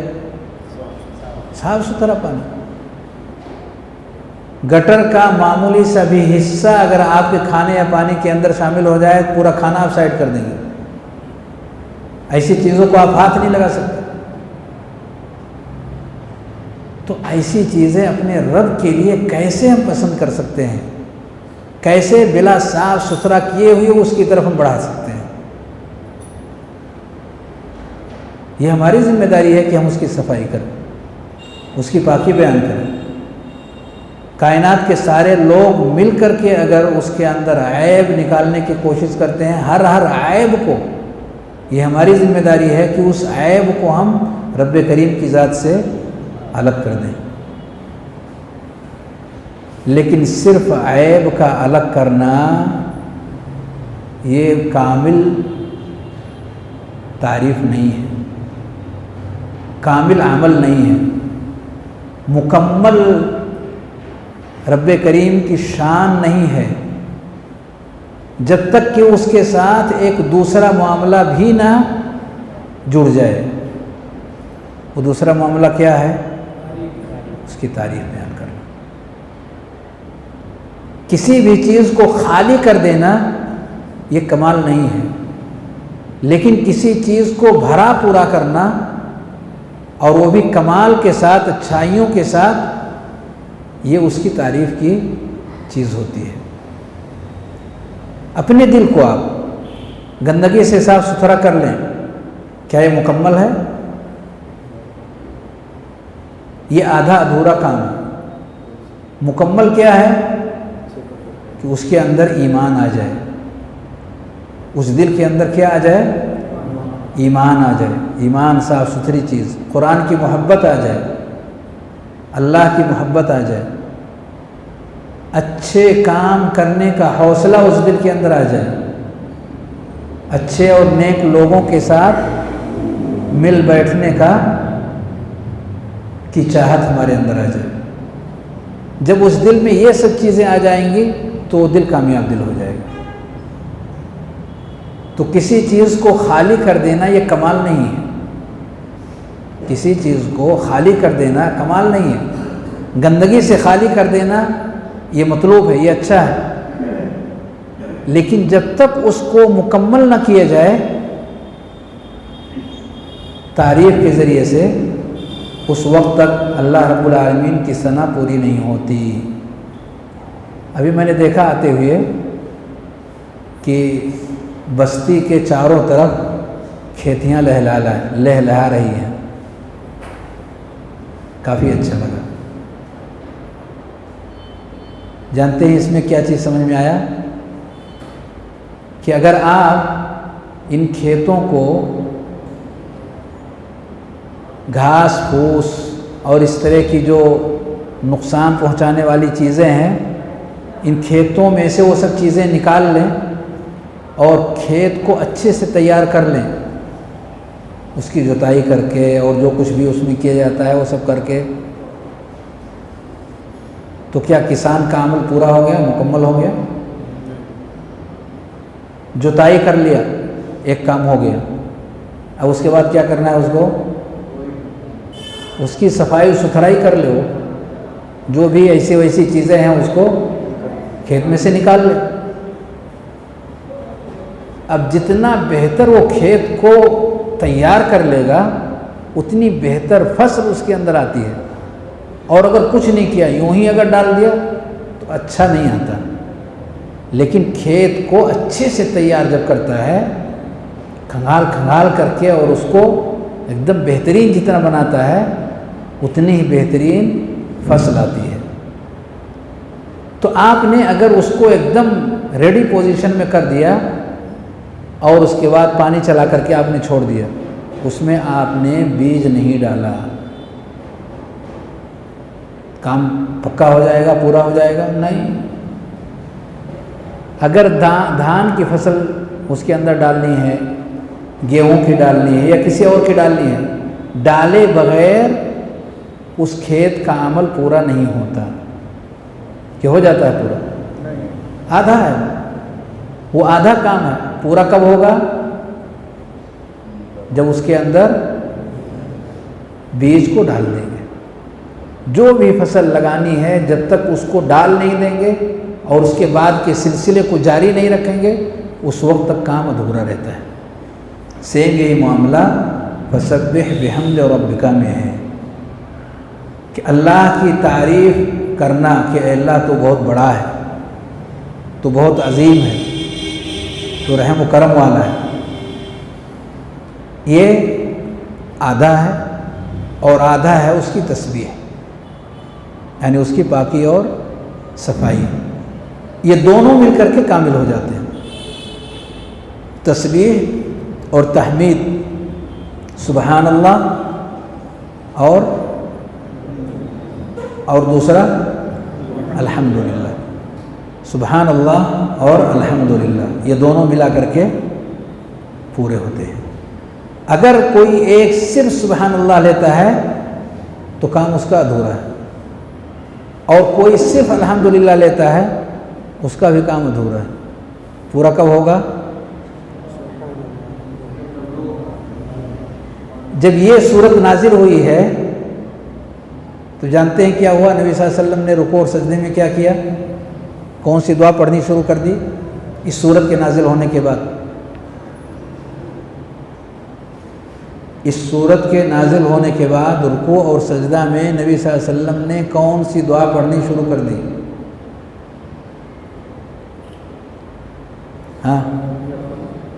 صاف ستھرا پانی، گٹر کا معمولی سا بھی حصہ اگر آپ کے کھانے یا پانی کے اندر شامل ہو جائے پورا کھانا آپ سائڈ کر دیں گے، ایسی چیزوں کو آپ ہاتھ نہیں لگا سکتے۔ تو ایسی چیزیں اپنے رب کے لیے کیسے ہم پسند کر سکتے ہیں؟ کیسے بلا صاف ستھرا کیے ہوئے اس کی طرف ہم بڑھا سکتے ہیں؟ یہ ہماری ذمہ داری ہے کہ ہم اس کی صفائی کریں، اس کی پاکی بیان کریں۔ کائنات کے سارے لوگ مل کر کے اگر اس کے اندر عیب نکالنے کی کوشش کرتے ہیں، ہر عیب کو، یہ ہماری ذمہ داری ہے کہ اس عیب کو ہم رب کریم کی ذات سے الگ کر دیں۔ لیکن صرف عیب کا الگ کرنا یہ کامل تعریف نہیں ہے، کامل عمل نہیں ہے، مکمل رب کریم کی شان نہیں ہے، جب تک کہ اس کے ساتھ ایک دوسرا معاملہ بھی نہ جڑ جائے۔ وہ دوسرا معاملہ کیا ہے؟ اس کی تعریف بیان کرنا۔ کسی بھی چیز کو خالی کر دینا یہ کمال نہیں ہے، لیکن کسی چیز کو بھرا پورا کرنا اور وہ بھی کمال کے ساتھ، اچھائیوں کے ساتھ، یہ اس کی تعریف کی چیز ہوتی ہے۔ اپنے دل کو آپ گندگی سے صاف ستھرا کر لیں، کیا یہ مکمل ہے؟ یہ آدھا ادھورا کام ہے۔ مکمل کیا ہے؟ کہ اس کے اندر ایمان آ جائے، اس دل کے اندر کیا آ جائے؟ ایمان آ جائے، ایمان صاف ستھری چیز، قرآن کی محبت آ جائے، اللہ کی محبت آ جائے، اچھے کام کرنے کا حوصلہ اس دل کے اندر آ جائے، اچھے اور نیک لوگوں کے ساتھ مل بیٹھنے کی چاہت ہمارے اندر آ جائے۔ جب اس دل میں یہ سب چیزیں آ جائیں گی تو وہ دل کامیاب دل ہو جائے گا۔ تو کسی چیز کو خالی کر دینا یہ کمال نہیں ہے، کسی چیز کو خالی کر دینا کمال نہیں ہے، گندگی سے خالی کر دینا یہ مطلوب ہے، یہ اچھا ہے، لیکن جب تک اس کو مکمل نہ کیا جائے تعریف کے ذریعے سے، اس وقت تک اللہ رب العالمین کی ثنا پوری نہیں ہوتی۔ ابھی میں نے دیکھا آتے ہوئے کہ بستی کے چاروں طرف کھیتیاں لہلہا رہی ہیں، کافی اچھا لگا۔ جانتے ہیں اس میں کیا چیز سمجھ میں آیا؟ کہ اگر آپ ان کھیتوں کو گھاس پھوس اور اس طرح کی جو نقصان پہنچانے والی چیزیں ہیں، ان کھیتوں میں سے وہ سب چیزیں نکال لیں اور کھیت کو اچھے سے تیار کر لیں، اس کی جوتائی کر کے اور جو کچھ بھی اس میں کیا جاتا ہے وہ سب کر کے، تو کیا کسان کا عمل پورا ہو گیا، مکمل ہو گیا؟ جوتائی کر لیا، ایک کام ہو گیا۔ اب اس کے بعد کیا کرنا ہے؟ اس کو، اس کی صفائی ستھرائی کر لو، جو بھی ایسی ویسی چیزیں ہیں اس کو کھیت میں سے نکال لے۔ اب جتنا بہتر وہ کھیت کو تیار کر لے گا اتنی بہتر فصل اس کے اندر آتی ہے، اور اگر کچھ نہیں کیا، یوں ہی اگر ڈال دیا تو اچھا نہیں آتا۔ لیکن کھیت کو اچھے سے تیار جب کرتا ہے، کھنگال کر کے، اور اس کو ایک دم بہترین جتنا بناتا ہے اتنی ہی بہترین فصل آتی ہے۔ تو آپ نے اگر اس کو ایک دم ریڈی پوزیشن میں کر دیا اور اس کے بعد پانی چلا کر کے آپ نے چھوڑ دیا، اس میں آپ نے بیج نہیں ڈالا، کام پکا ہو جائے گا، پورا ہو جائے گا؟ نہیں۔ اگر دھان کی فصل اس کے اندر ڈالنی ہے، گیہوں کی ڈالنی ہے یا کسی اور کی ڈالنی ہے، ڈالے بغیر اس کھیت کا عمل پورا نہیں ہوتا۔ کہ ہو جاتا ہے پورا؟ آدھا ہے، وہ آدھا کام ہے۔ پورا کب ہوگا؟ جب اس کے اندر بیج کو ڈال دیں گے۔ جو بھی فصل لگانی ہے جب تک اس کو ڈال نہیں دیں گے اور اس کے بعد کے سلسلے کو جاری نہیں رکھیں گے، اس وقت تک کام ادھورا رہتا ہے۔ سیم یہی معاملہ فسبح بحمد ربک میں ہے کہ اللہ کی تعریف کرنا کہ اے اللہ تو بہت بڑا ہے، تو بہت عظیم ہے، تو رحم و کرم والا ہے، یہ آدھا ہے، اور آدھا ہے اس کی تسبیح، یعنی اس کی پاکی اور صفائی۔ یہ دونوں مل کر کے کامل ہو جاتے ہیں، تسبیح اور تحمید، سبحان اللہ اور دوسرا الحمدللہ، سبحان اللہ اور الحمدللہ، یہ دونوں ملا کر کے پورے ہوتے ہیں۔ اگر کوئی ایک صرف سبحان اللہ لیتا ہے تو کام اس کا ادھورا ہے، اور کوئی صرف الحمدللہ لیتا ہے اس کا بھی کام ادھورا ہے۔ پورا کب ہوگا؟ جب یہ صورت نازل ہوئی ہے تو جانتے ہیں کیا ہوا؟ نبی صلی اللہ علیہ وسلم نے رکوع اور سجدے میں کیا کیا؟ کون سی دعا پڑھنی شروع کر دی اس سورت کے نازل ہونے کے بعد؟ اس سورت کے نازل ہونے کے بعد رکوع اور سجدہ میں نبی صلی اللہ علیہ وسلم نے کون سی دعا پڑھنی شروع کر دی؟ ہاں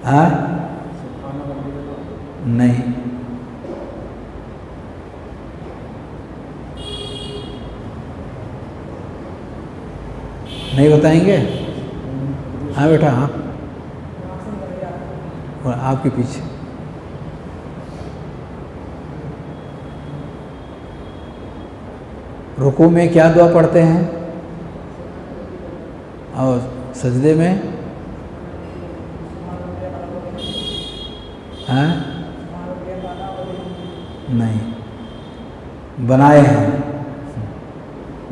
ہاں نہیں، نہیں بتائیں گے؟ ہاں بیٹا، ہاں اور آپ کے پیچھے رکوع میں کیا دعا پڑھتے ہیں اور سجدے میں؟ ہاں نہیں، بنائے ہیں،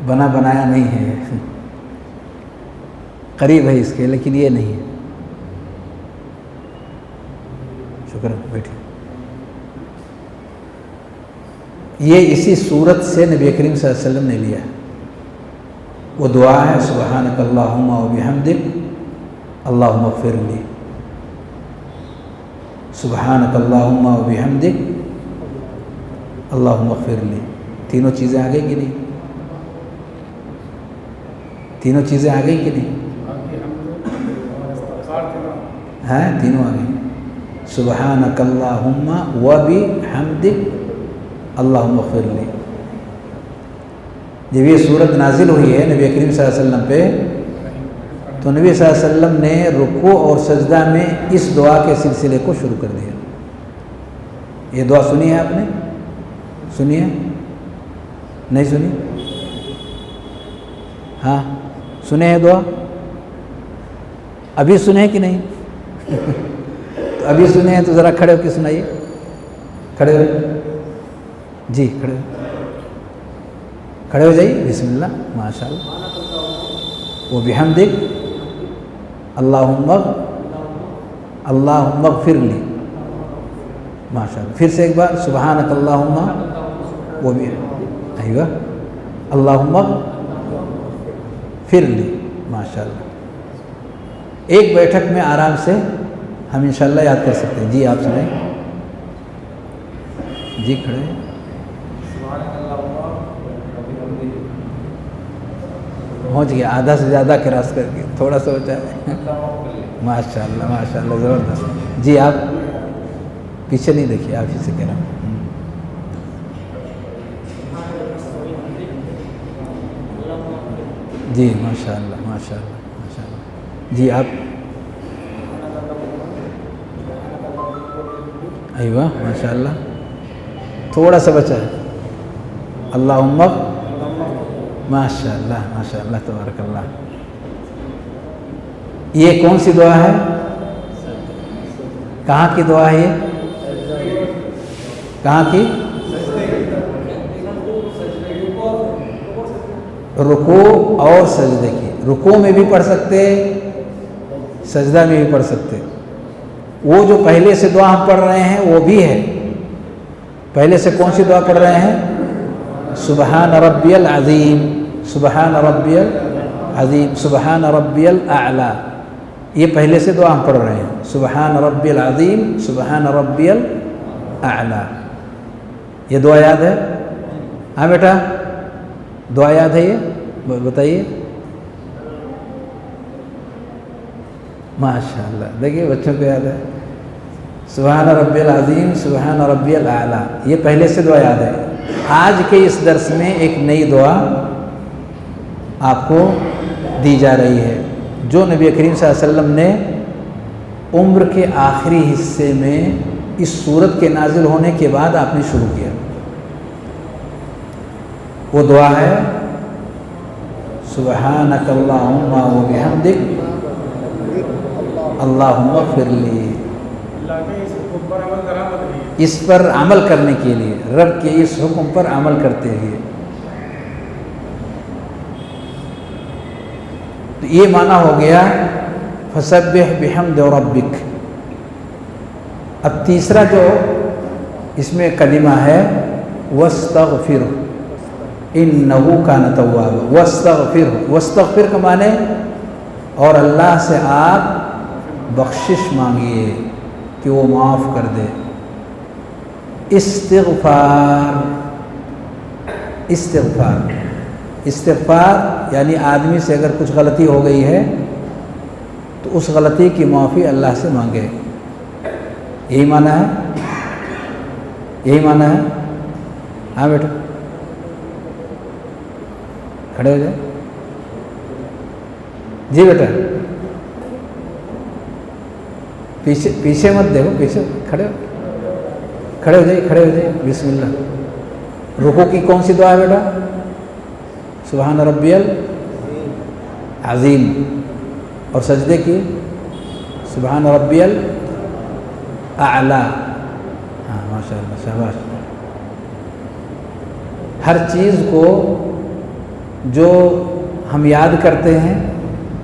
بنایا نہیں ہے، قریب ہے اس کے لیکن یہ نہیں ہے۔ شکر ہے، بیٹھیے۔ یہ اسی صورت سے نبی کریم صلی اللہ علیہ وسلم نے لیا ہے۔ وہ دعا ہے سبحانک اللہم و بحمدک اللہم اغفر لی، سبحانک اللہم و بحمدک اللہم اغفر لی۔ تینوں چیزیں آ گئی کہ نہیں؟ تینوں چیزیں آ گئی کہ نہیں؟ ہاں تینوں آ گئی۔ سبحانک اللہم و بحمدک اللہم اغفر لی۔ جب یہ صورت نازل ہوئی ہے نبی کریم صلی اللہ علیہ وسلم پہ، تو نبی صلی اللہ علیہ وسلم نے رکوع اور سجدہ میں اس دعا کے سلسلے کو شروع کر دیا۔ یہ دعا سنی ہے آپ نے؟ سنی ہے؟ نہیں سنی؟ ہاں سنے ہیں دعا؟ ابھی سنے کہ نہیں؟ تو ابھی سنے ہیں تو ذرا کھڑے ہو کے سنائیے، کھڑے ہو جی، کھڑے ہو جائیے۔ بسم اللہ، ماشاء اللہ۔ وہ بحمدک اللہم اغفر لی، ماشاء اللہ۔ پھر سے ایک بار، سبحانک اللہم و بحمدک، ایوہ اللہم اغفر لی، ماشاء اللہ۔ ایک بیٹھک میں آرام سے ہم انشاءاللہ یاد کر سکتے ہیں۔ جی آپ سنائیں۔ جی کھڑے ہیں۔ پہنچ گیا، آدھا سے زیادہ کراس کر کے، تھوڑا سا بچا ہے۔ ماشاء اللہ ماشاء اللہ، زبردست۔ جی آپ پیچھے نہیں دیکھیے، آپ ہی سے کہہ رہا ہوں۔ جی ماشاء اللہ ماشاء اللہ ماشاء اللہ۔ جی آپ، ایوہ ماشاء اللہ، تھوڑا سا بچا ہے۔ اللہم ماشاء اللہ ماشاء اللہ، تبارک اللہ۔ یہ کون سی دعا ہے؟ کہاں کی دعا ہے یہ؟ کہاں کی؟ رکوع اور سجدے کی۔ رکوع میں بھی پڑھ سکتے، سجدہ میں بھی پڑھ سکتے۔ وہ جو پہلے سے دعا ہم پڑھ رہے ہیں وہ بھی ہے۔ پہلے سے کون سی دعا پڑھ رہے ہیں؟ سبحان ربی العظیم، سبحان ربی العظیم، سبحان ربی الاعلی۔ یہ پہلے سے دعا ہم پڑھ رہے ہیں، سبحان ربی العظیم، سبحان ربی الاعلی۔ یہ دعا یاد ہے؟ ہاں بیٹا، دعا یاد ہے یہ؟ بتائیے۔ ماشاء اللہ، دیکھیے بچوں کو یاد ہے۔ سبحان ربی العظیم، سبحان ربی الاعلی، یہ پہلے سے دعا یاد ہے۔ آج کے اس درس میں ایک نئی دعا آپ کو دی جا رہی ہے، جو نبی کریم صلی اللہ علیہ وسلم نے عمر کے آخری حصے میں اس سورت کے نازل ہونے کے بعد آپ نے شروع کیا۔ وہ دعا ہے سبحانک اللہم و بحمدک اللہم اغفر لی۔ اس پر عمل کرنے کے لیے، رب کے اس حکم پر عمل کرتے ہوئے، تو یہ معنی ہو گیا فسبح بحمد ربک۔ اب تیسرا جو اس میں کلمہ ہے واستغفر انہ کان توابا۔ واستغفر، واستغفر کا معنی اور اللہ سے آپ بخشش مانگیے کہ وہ معاف کر دے۔ استغفار، استغفار، استغفار یعنی آدمی سے اگر کچھ غلطی ہو گئی ہے تو اس غلطی کی معافی اللہ سے مانگے، یہی معنی ہے، یہی معنی ہے۔ ہاں بیٹا کھڑے ہو جائے، جی بیٹا پیچھے پیچھے مت دیکھو، پیچھے کھڑے ہو، کھڑے ہو جائیے، کھڑے ہو جائیے۔ بسم اللہ۔ رکوع کی کون سی دعا ہے بیٹا؟ سبحان ربی العظیم۔ اور سجدے کی سبحان ربی الاعلیٰ۔ ہاں ماشاء اللہ، شاباش۔ ہر چیز کو جو ہم یاد کرتے ہیں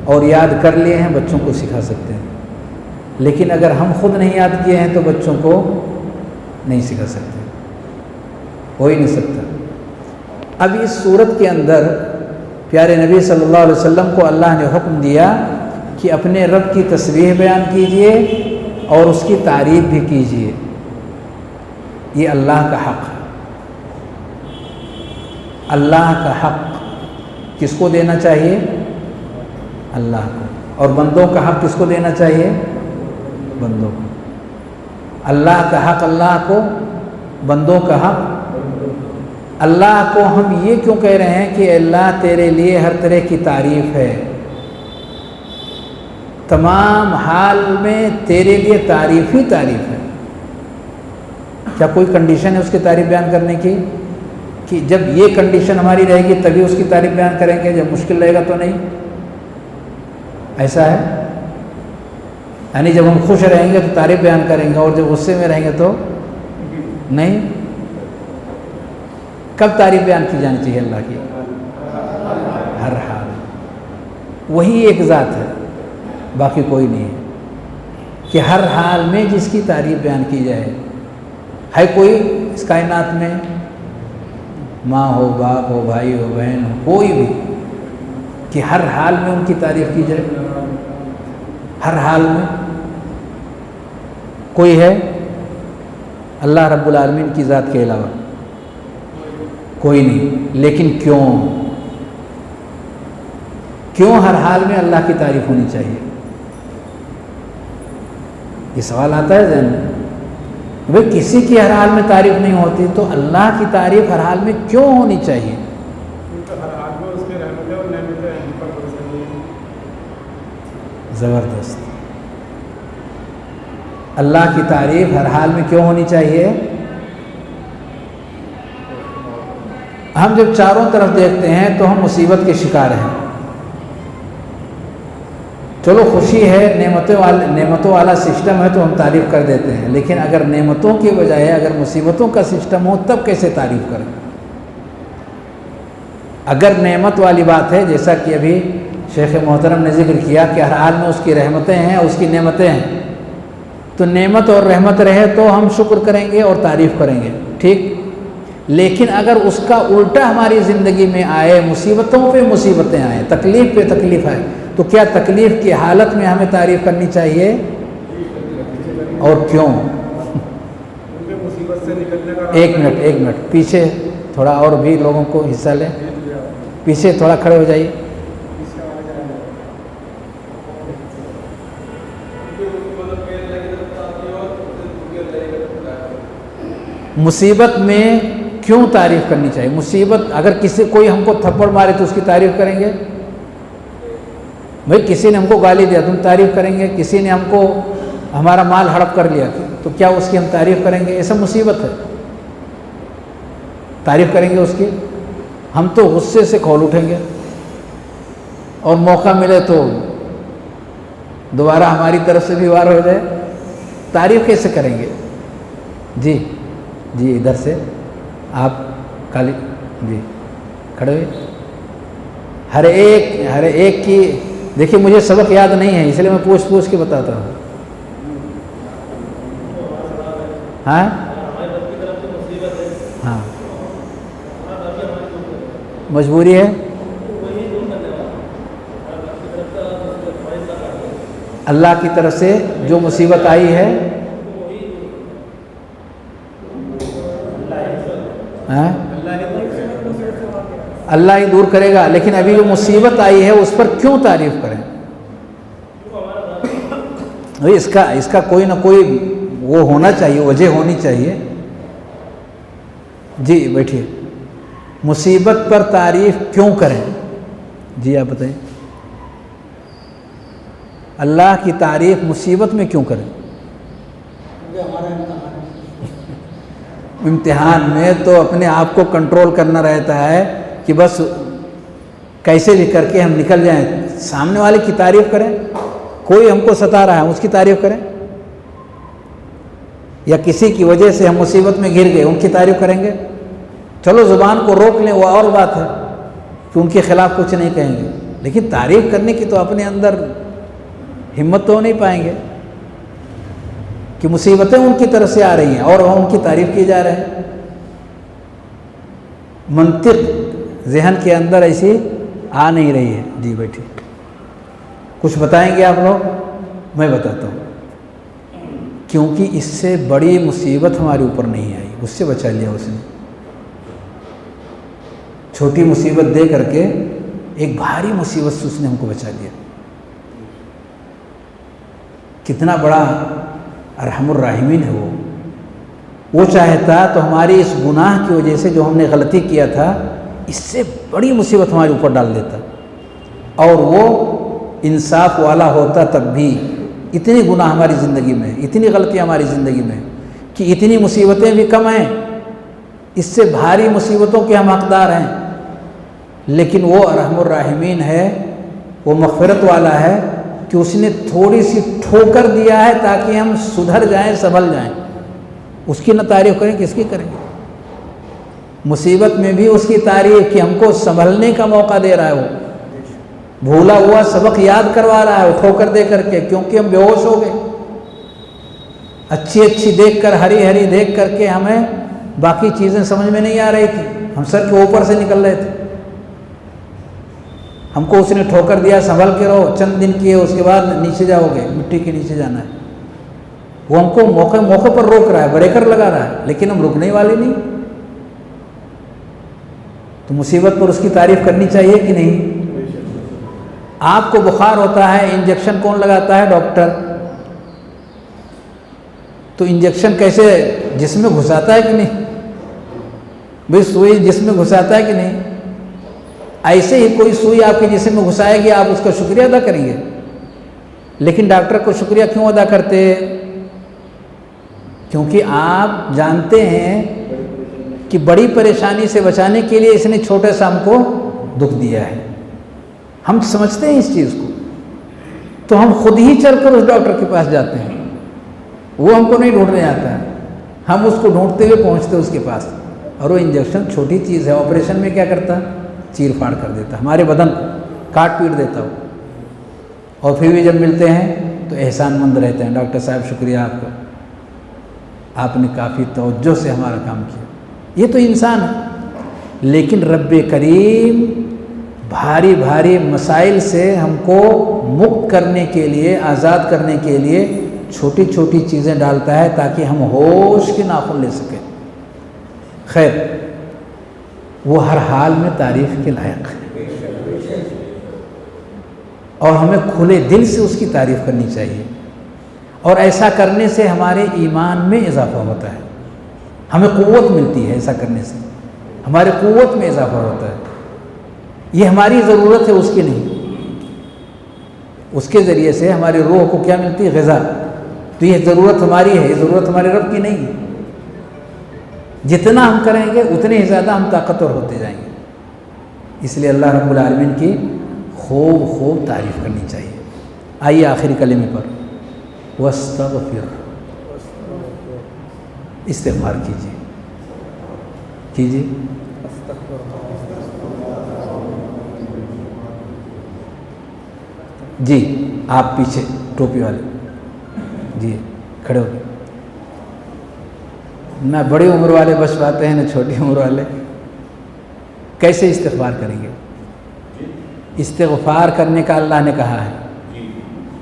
اور یاد کر لیے ہیں بچوں کو سکھا سکتے ہیں، لیکن اگر ہم خود نہیں یاد کیے ہیں تو بچوں کو نہیں سکھا سکتے، ہو ہی نہیں سکتا۔ اب اس صورت کے اندر پیارے نبی صلی اللہ علیہ وسلم کو اللہ نے حکم دیا کہ اپنے رب کی تسبیح بیان کیجئے اور اس کی تعریف بھی کیجئے، یہ اللہ کا حق ہے۔ اللہ کا حق کس کو دینا چاہیے؟ اللہ کو۔ اور بندوں کا حق کس کو دینا چاہیے؟ بندوں کو۔ اللہ کا حق اللہ کو، بندوں کا حق اللہ کو۔ ہم یہ کیوں کہہ رہے ہیں کہ اللہ تیرے لیے ہر طرح کی تعریف ہے، تمام حال میں تیرے لیے تعریف ہی تعریف ہے۔ کیا کوئی کنڈیشن ہے اس کی تعریف بیان کرنے کی کہ جب یہ کنڈیشن ہماری رہے گی تبھی اس کی تعریف بیان کریں گے، جب مشکل رہے گا تو نہیں؟ ایسا ہے؟ یعنی جب ہم خوش رہیں گے تو تعریف بیان کریں گے اور جب غصے میں رہیں گے تو نہیں؟ کب تعریف بیان کی جانی چاہیے اللہ کی؟ ہر حال۔ وہی ایک ذات ہے، باقی کوئی نہیں ہے کہ ہر حال میں جس کی تعریف بیان کی جائے۔ ہے کوئی اس کائنات میں، ماں ہو، باپ ہو، بھائی ہو، بہن ہو، کوئی بھی، کہ ہر حال میں ان کی تعریف کی جائے؟ ہر حال میں کوئی ہے اللہ رب العالمین کی ذات کے علاوہ؟ کوئی نہیں۔ لیکن کیوں ہر حال میں اللہ کی تعریف ہونی چاہیے؟ یہ سوال آتا ہے ذہن میں، بھئی کسی کی ہر حال میں تعریف نہیں ہوتی تو اللہ کی تعریف ہر حال میں کیوں ہونی چاہیے؟ زبردست۔ اللہ کی تعریف ہر حال میں کیوں ہونی چاہیے؟ ہم جب چاروں طرف دیکھتے ہیں تو ہم مصیبت کے شکار ہیں۔ چلو خوشی ہے، نعمتوں والا سسٹم ہے تو ہم تعریف کر دیتے ہیں، لیکن اگر نعمتوں کے بجائے اگر مصیبتوں کا سسٹم ہو تب کیسے تعریف کریں؟ اگر نعمت والی بات ہے، جیسا کہ ابھی شیخ محترم نے ذکر کیا کہ ہر حال میں اس کی رحمتیں ہیں، اس کی نعمتیں ہیں، تو نعمت اور رحمت رہے تو ہم شکر کریں گے اور تعریف کریں گے، ٹھیک۔ لیکن اگر اس کا الٹا ہماری زندگی میں آئے، مصیبتوں پہ مصیبتیں آئیں، تکلیف پہ تکلیف آئے، تو کیا تکلیف کی حالت میں ہمیں تعریف کرنی چاہیے؟ اور کیوں؟ ایک منٹ پیچھے تھوڑا اور بھی لوگوں کو حصہ لیں، پیچھے تھوڑا کھڑے ہو جائیے۔ مصیبت میں کیوں تعریف کرنی چاہیے؟ مصیبت اگر کوئی ہم کو تھپڑ مارے تو اس کی تعریف کریں گے؟ بھئی کسی نے ہم کو گالی دیا تم تعریف کریں گے؟ کسی نے ہم کو ہمارا مال ہڑپ کر لیا تو کیا اس کی ہم تعریف کریں گے؟ یہ سب مصیبت ہے، تعریف کریں گے اس کی؟ ہم تو غصے سے کھول اٹھیں گے اور موقع ملے تو دوبارہ ہماری طرف سے بھی وار ہو جائے، تعریف کیسے کریں گے؟ جی ادھر سے آپ کالی جی کھڑے ہوئے۔ ہر ایک کی دیکھیے، مجھے سبق یاد نہیں ہے اس لیے میں پوچھ کے بتاتا ہوں۔ ہاں مجبوری ہے، اللہ کی طرف سے جو مصیبت آئی ہے اللہ ہی دور کرے گا، لیکن ابھی جو مصیبت آئی ہے اس پر کیوں تعریف کریں؟ اس کا کوئی نہ کوئی وہ ہونا چاہیے، وجہ ہونی چاہیے۔ جی بیٹھیے۔ مصیبت پر تعریف کیوں کریں؟ جی آپ بتائیں۔ اللہ کی تعریف مصیبت میں کیوں کریں؟ امتحان میں تو اپنے آپ کو کنٹرول کرنا رہتا ہے کہ بس کیسے بھی کر کے ہم نکل جائیں۔ سامنے والے کی تعریف کریں، کوئی ہم کو ستا رہا ہے اس کی تعریف کریں، یا کسی کی وجہ سے ہم مصیبت میں گر گئے ان کی تعریف کریں گے؟ چلو زبان کو روک لیں، وہ اور بات ہے کہ ان کے خلاف کچھ نہیں کہیں گے، لیکن تعریف کرنے کی تو اپنے اندر ہمت تو نہیں پائیں گے کہ مصیبتیں ان کی طرف سے آ رہی ہیں اور ان کی تعریف کی جا رہے ہیں۔ منطق ذہن کے اندر ایسی آ نہیں رہی ہے۔ جی بیٹھیے۔ کچھ بتائیں گے آپ لوگ؟ میں بتاتا ہوں۔ کیونکہ اس سے بڑی مصیبت ہمارے اوپر نہیں آئی، اس سے بچا لیا اس نے۔ چھوٹی مصیبت دے کر کے ایک بھاری مصیبت سے اس نے ہم کو بچا لیا۔ کتنا بڑا ارحم الراحمین ہے وہ چاہتا تو ہماری اس گناہ کی وجہ سے جو ہم نے غلطی کیا تھا اس سے بڑی مصیبت ہمارے اوپر ڈال دیتا، اور وہ انصاف والا ہوتا تب بھی اتنی گناہ ہماری زندگی میں، اتنی غلطیاں ہماری زندگی میں کہ اتنی مصیبتیں بھی کم ہیں، اس سے بھاری مصیبتوں کے ہم حقدار ہیں، لیکن وہ ارحم الراحمین ہے، وہ مغفرت والا ہے کہ اس نے تھوڑی سی ٹھوکر دیا ہے تاکہ ہم سدھر جائیں، سنبھل جائیں۔ اس کی نہ تعریف کریں، کس کی کریں گے؟ مصیبت میں بھی اس کی تعریف کہ ہم کو سنبھلنے کا موقع دے رہا ہے، وہ بھولا ہوا سبق یاد کروا رہا ہے وہ ٹھوکر دے کر کے، کیونکہ ہم بے ہوش ہو گئے۔ اچھی اچھی دیکھ کر، ہری ہری دیکھ کر کے ہمیں باقی چیزیں سمجھ میں نہیں آ رہی تھی، ہم سر کے اوپر سے نکل رہے تھے۔ ہم کو اس نے ٹھوکر دیا، سنبھل کے رہو، چند دن کیے، اس کے بعد نیچے جاؤ گے، مٹی کے نیچے جانا ہے۔ وہ ہم کو موقع پر روک رہا ہے، بریکر لگا رہا ہے، لیکن ہم رکنے والے نہیں۔ تو مصیبت پر اس کی تعریف کرنی چاہیے کہ نہیں؟ آپ کو بخار ہوتا ہے، انجیکشن کون لگاتا ہے؟ ڈاکٹر۔ تو انجیکشن کیسے جسم میں گھساتا ہے کہ نہیں؟ بھئی سوئی جسم میں گھساتا ہے کہ نہیں؟ ایسے ہی کوئی سوئی آپ کے جسم میں گھسائے گی، آپ اس کا شکریہ ادا کریں گے، لیکن ڈاکٹر کو شکریہ کیوں ادا کرتے؟ کیونکہ آپ جانتے ہیں کہ بڑی پریشانی سے بچانے کے لیے اس نے چھوٹے سا ہم کو دکھ دیا ہے۔ ہم سمجھتے ہیں اس چیز کو، تو ہم خود ہی چل کر اس ڈاکٹر کے پاس جاتے ہیں، وہ ہم کو نہیں ڈھونڈنے آتا ہے، ہم اس کو ڈھونڈتے ہوئے پہنچتے اس کے پاس۔ اور وہ انجیکشن چھوٹی چیز ہے، آپریشن میں کیا کرتا؟ چیر پھاڑ کر دیتا، ہمارے بدن کو کاٹ پیٹ دیتا ہو۔ اور پھر بھی جب ملتے ہیں تو احسان مند رہتے ہیں، ڈاکٹر صاحب شکریہ آپ کا، آپ نے کافی توجہ سے ہمارا کام کیا۔ یہ تو انسان ہے، لیکن رب کریم بھاری بھاری مسائل سے ہم کو مکت کرنے کے لیے، آزاد کرنے کے لیے چھوٹی چھوٹی چیزیں ڈالتا ہے تاکہ ہم ہوش کے ناخن لے سکیں۔ خیر، وہ ہر حال میں تعریف کے لائق ہے، اور ہمیں کھلے دل سے اس کی تعریف کرنی چاہیے، اور ایسا کرنے سے ہمارے ایمان میں اضافہ ہوتا ہے، ہمیں قوت ملتی ہے، ایسا کرنے سے ہمارے قوت میں اضافہ ہوتا ہے۔ یہ ہماری ضرورت ہے، اس کی نہیں، اس کے ذریعے سے ہماری روح کو کیا ملتی ہے؟ غذا۔ تو یہ ضرورت ہماری ہے، یہ ضرورت ہمارے رب کی نہیں ہے۔ جتنا ہم کریں گے اتنے ہی زیادہ ہم طاقتور ہوتے جائیں گے، اس لیے اللہ رب العالمین کی خوب خوب تعریف کرنی چاہیے۔ آئیے آخری کلمے پر، واستغفر، استغفار کیجیے، کیجیے۔ جی آپ پیچھے ٹوپی والے، جی کھڑے ہو گئے۔ نہ بڑی عمر والے بچ پاتے ہیں، نہ چھوٹی عمر والے۔ کیسے استغفار کریں گے؟ استغفار کرنے کا اللہ نے کہا ہے،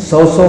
100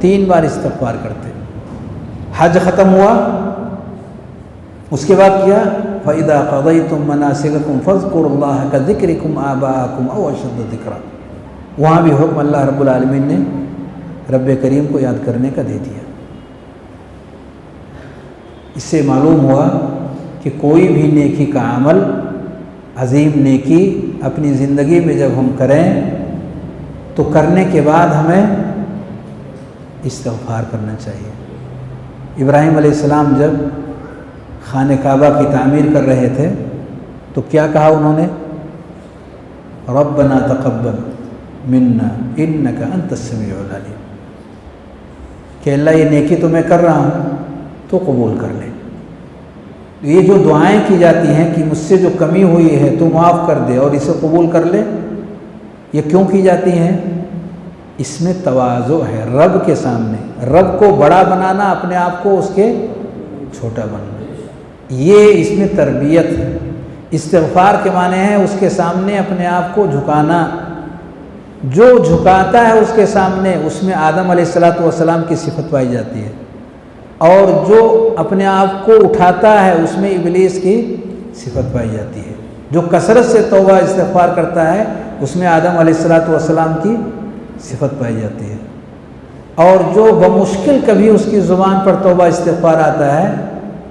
3 بار استغفار کرتے، حج ختم ہوا اس کے بعد کیا فَإِذَا قَضَيْتُم مَنَاسِكَكُمْ فَاذْكُرُوا اللَّهَ كَذِكْرِكُمْ آبَاءَكُمْ أَوْ أَشَدَّ ذِكْرًا، وہاں بھی حکم اللہ رب العالمین نے رب کریم کو یاد کرنے کا دے دیا۔ اس سے معلوم ہوا کہ کوئی بھی نیکی کا عمل، عظیم نیکی اپنی زندگی میں جب ہم کریں تو کرنے کے بعد ہمیں استغفار کرنا چاہیے۔ ابراہیم علیہ السلام جب خانہ کعبہ کی تعمیر کر رہے تھے تو کیا کہا انہوں نے؟ ربنا تقبل منا انک انت السمیع العلیم، کہ اللہ یہ نیکی تو میں کر رہا ہوں تو قبول کر لے۔ یہ جو دعائیں کی جاتی ہیں کہ مجھ سے جو کمی ہوئی ہے تو معاف کر دے اور اسے قبول کر لے، یہ کیوں کی جاتی ہیں؟ اس میں تواضع ہے رب کے سامنے، رب کو بڑا بنانا، اپنے آپ کو اس کے چھوٹا بننا، یہ اس میں تربیت ہے۔ استغفار کے معنی ہے اس کے سامنے اپنے آپ کو جھکانا، جو جھکاتا ہے اس کے سامنے اس میں آدم علیہ السلام کی صفت پائی جاتی ہے، اور جو اپنے آپ کو اٹھاتا ہے اس میں ابلیس کی صفت پائی جاتی ہے۔ جو کثرت سے توبہ استغفار کرتا ہے اس میں آدم علیہ السلام کی صفت پائی جاتی ہے، اور جو بمشکل کبھی اس کی زبان پر توبہ استغفار آتا ہے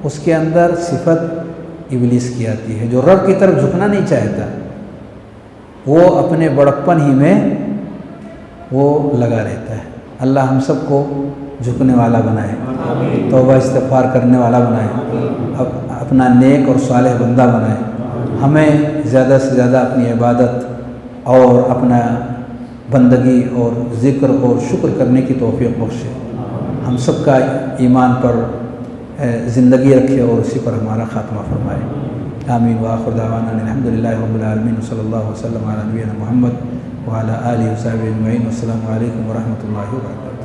اس کے اندر صفت ابلیس کی آتی ہے، جو رب کی طرف جھکنا نہیں چاہتا، وہ اپنے بڑپن ہی میں وہ لگا رہتا ہے۔ اللہ ہم سب کو جھکنے والا بنائے، توبہ استغفار کرنے والا بنائے، اپنا نیک اور صالح بندہ بنائے، ہمیں زیادہ سے زیادہ اپنی عبادت اور اپنا بندگی اور ذکر اور شکر کرنے کی توفیق بخشے، ہم سب کا ایمان پر زندگی رکھے اور اسی پر ہمارا خاتمہ فرمائے۔ آمین وآخر دعوانا الحمدللہ رب العالمین صلی اللہ وسلم علی نبینا محمد وعلی آلہ وصحبہ اجمعین، والسلام علیکم ورحمۃ اللہ وبرکاتہ۔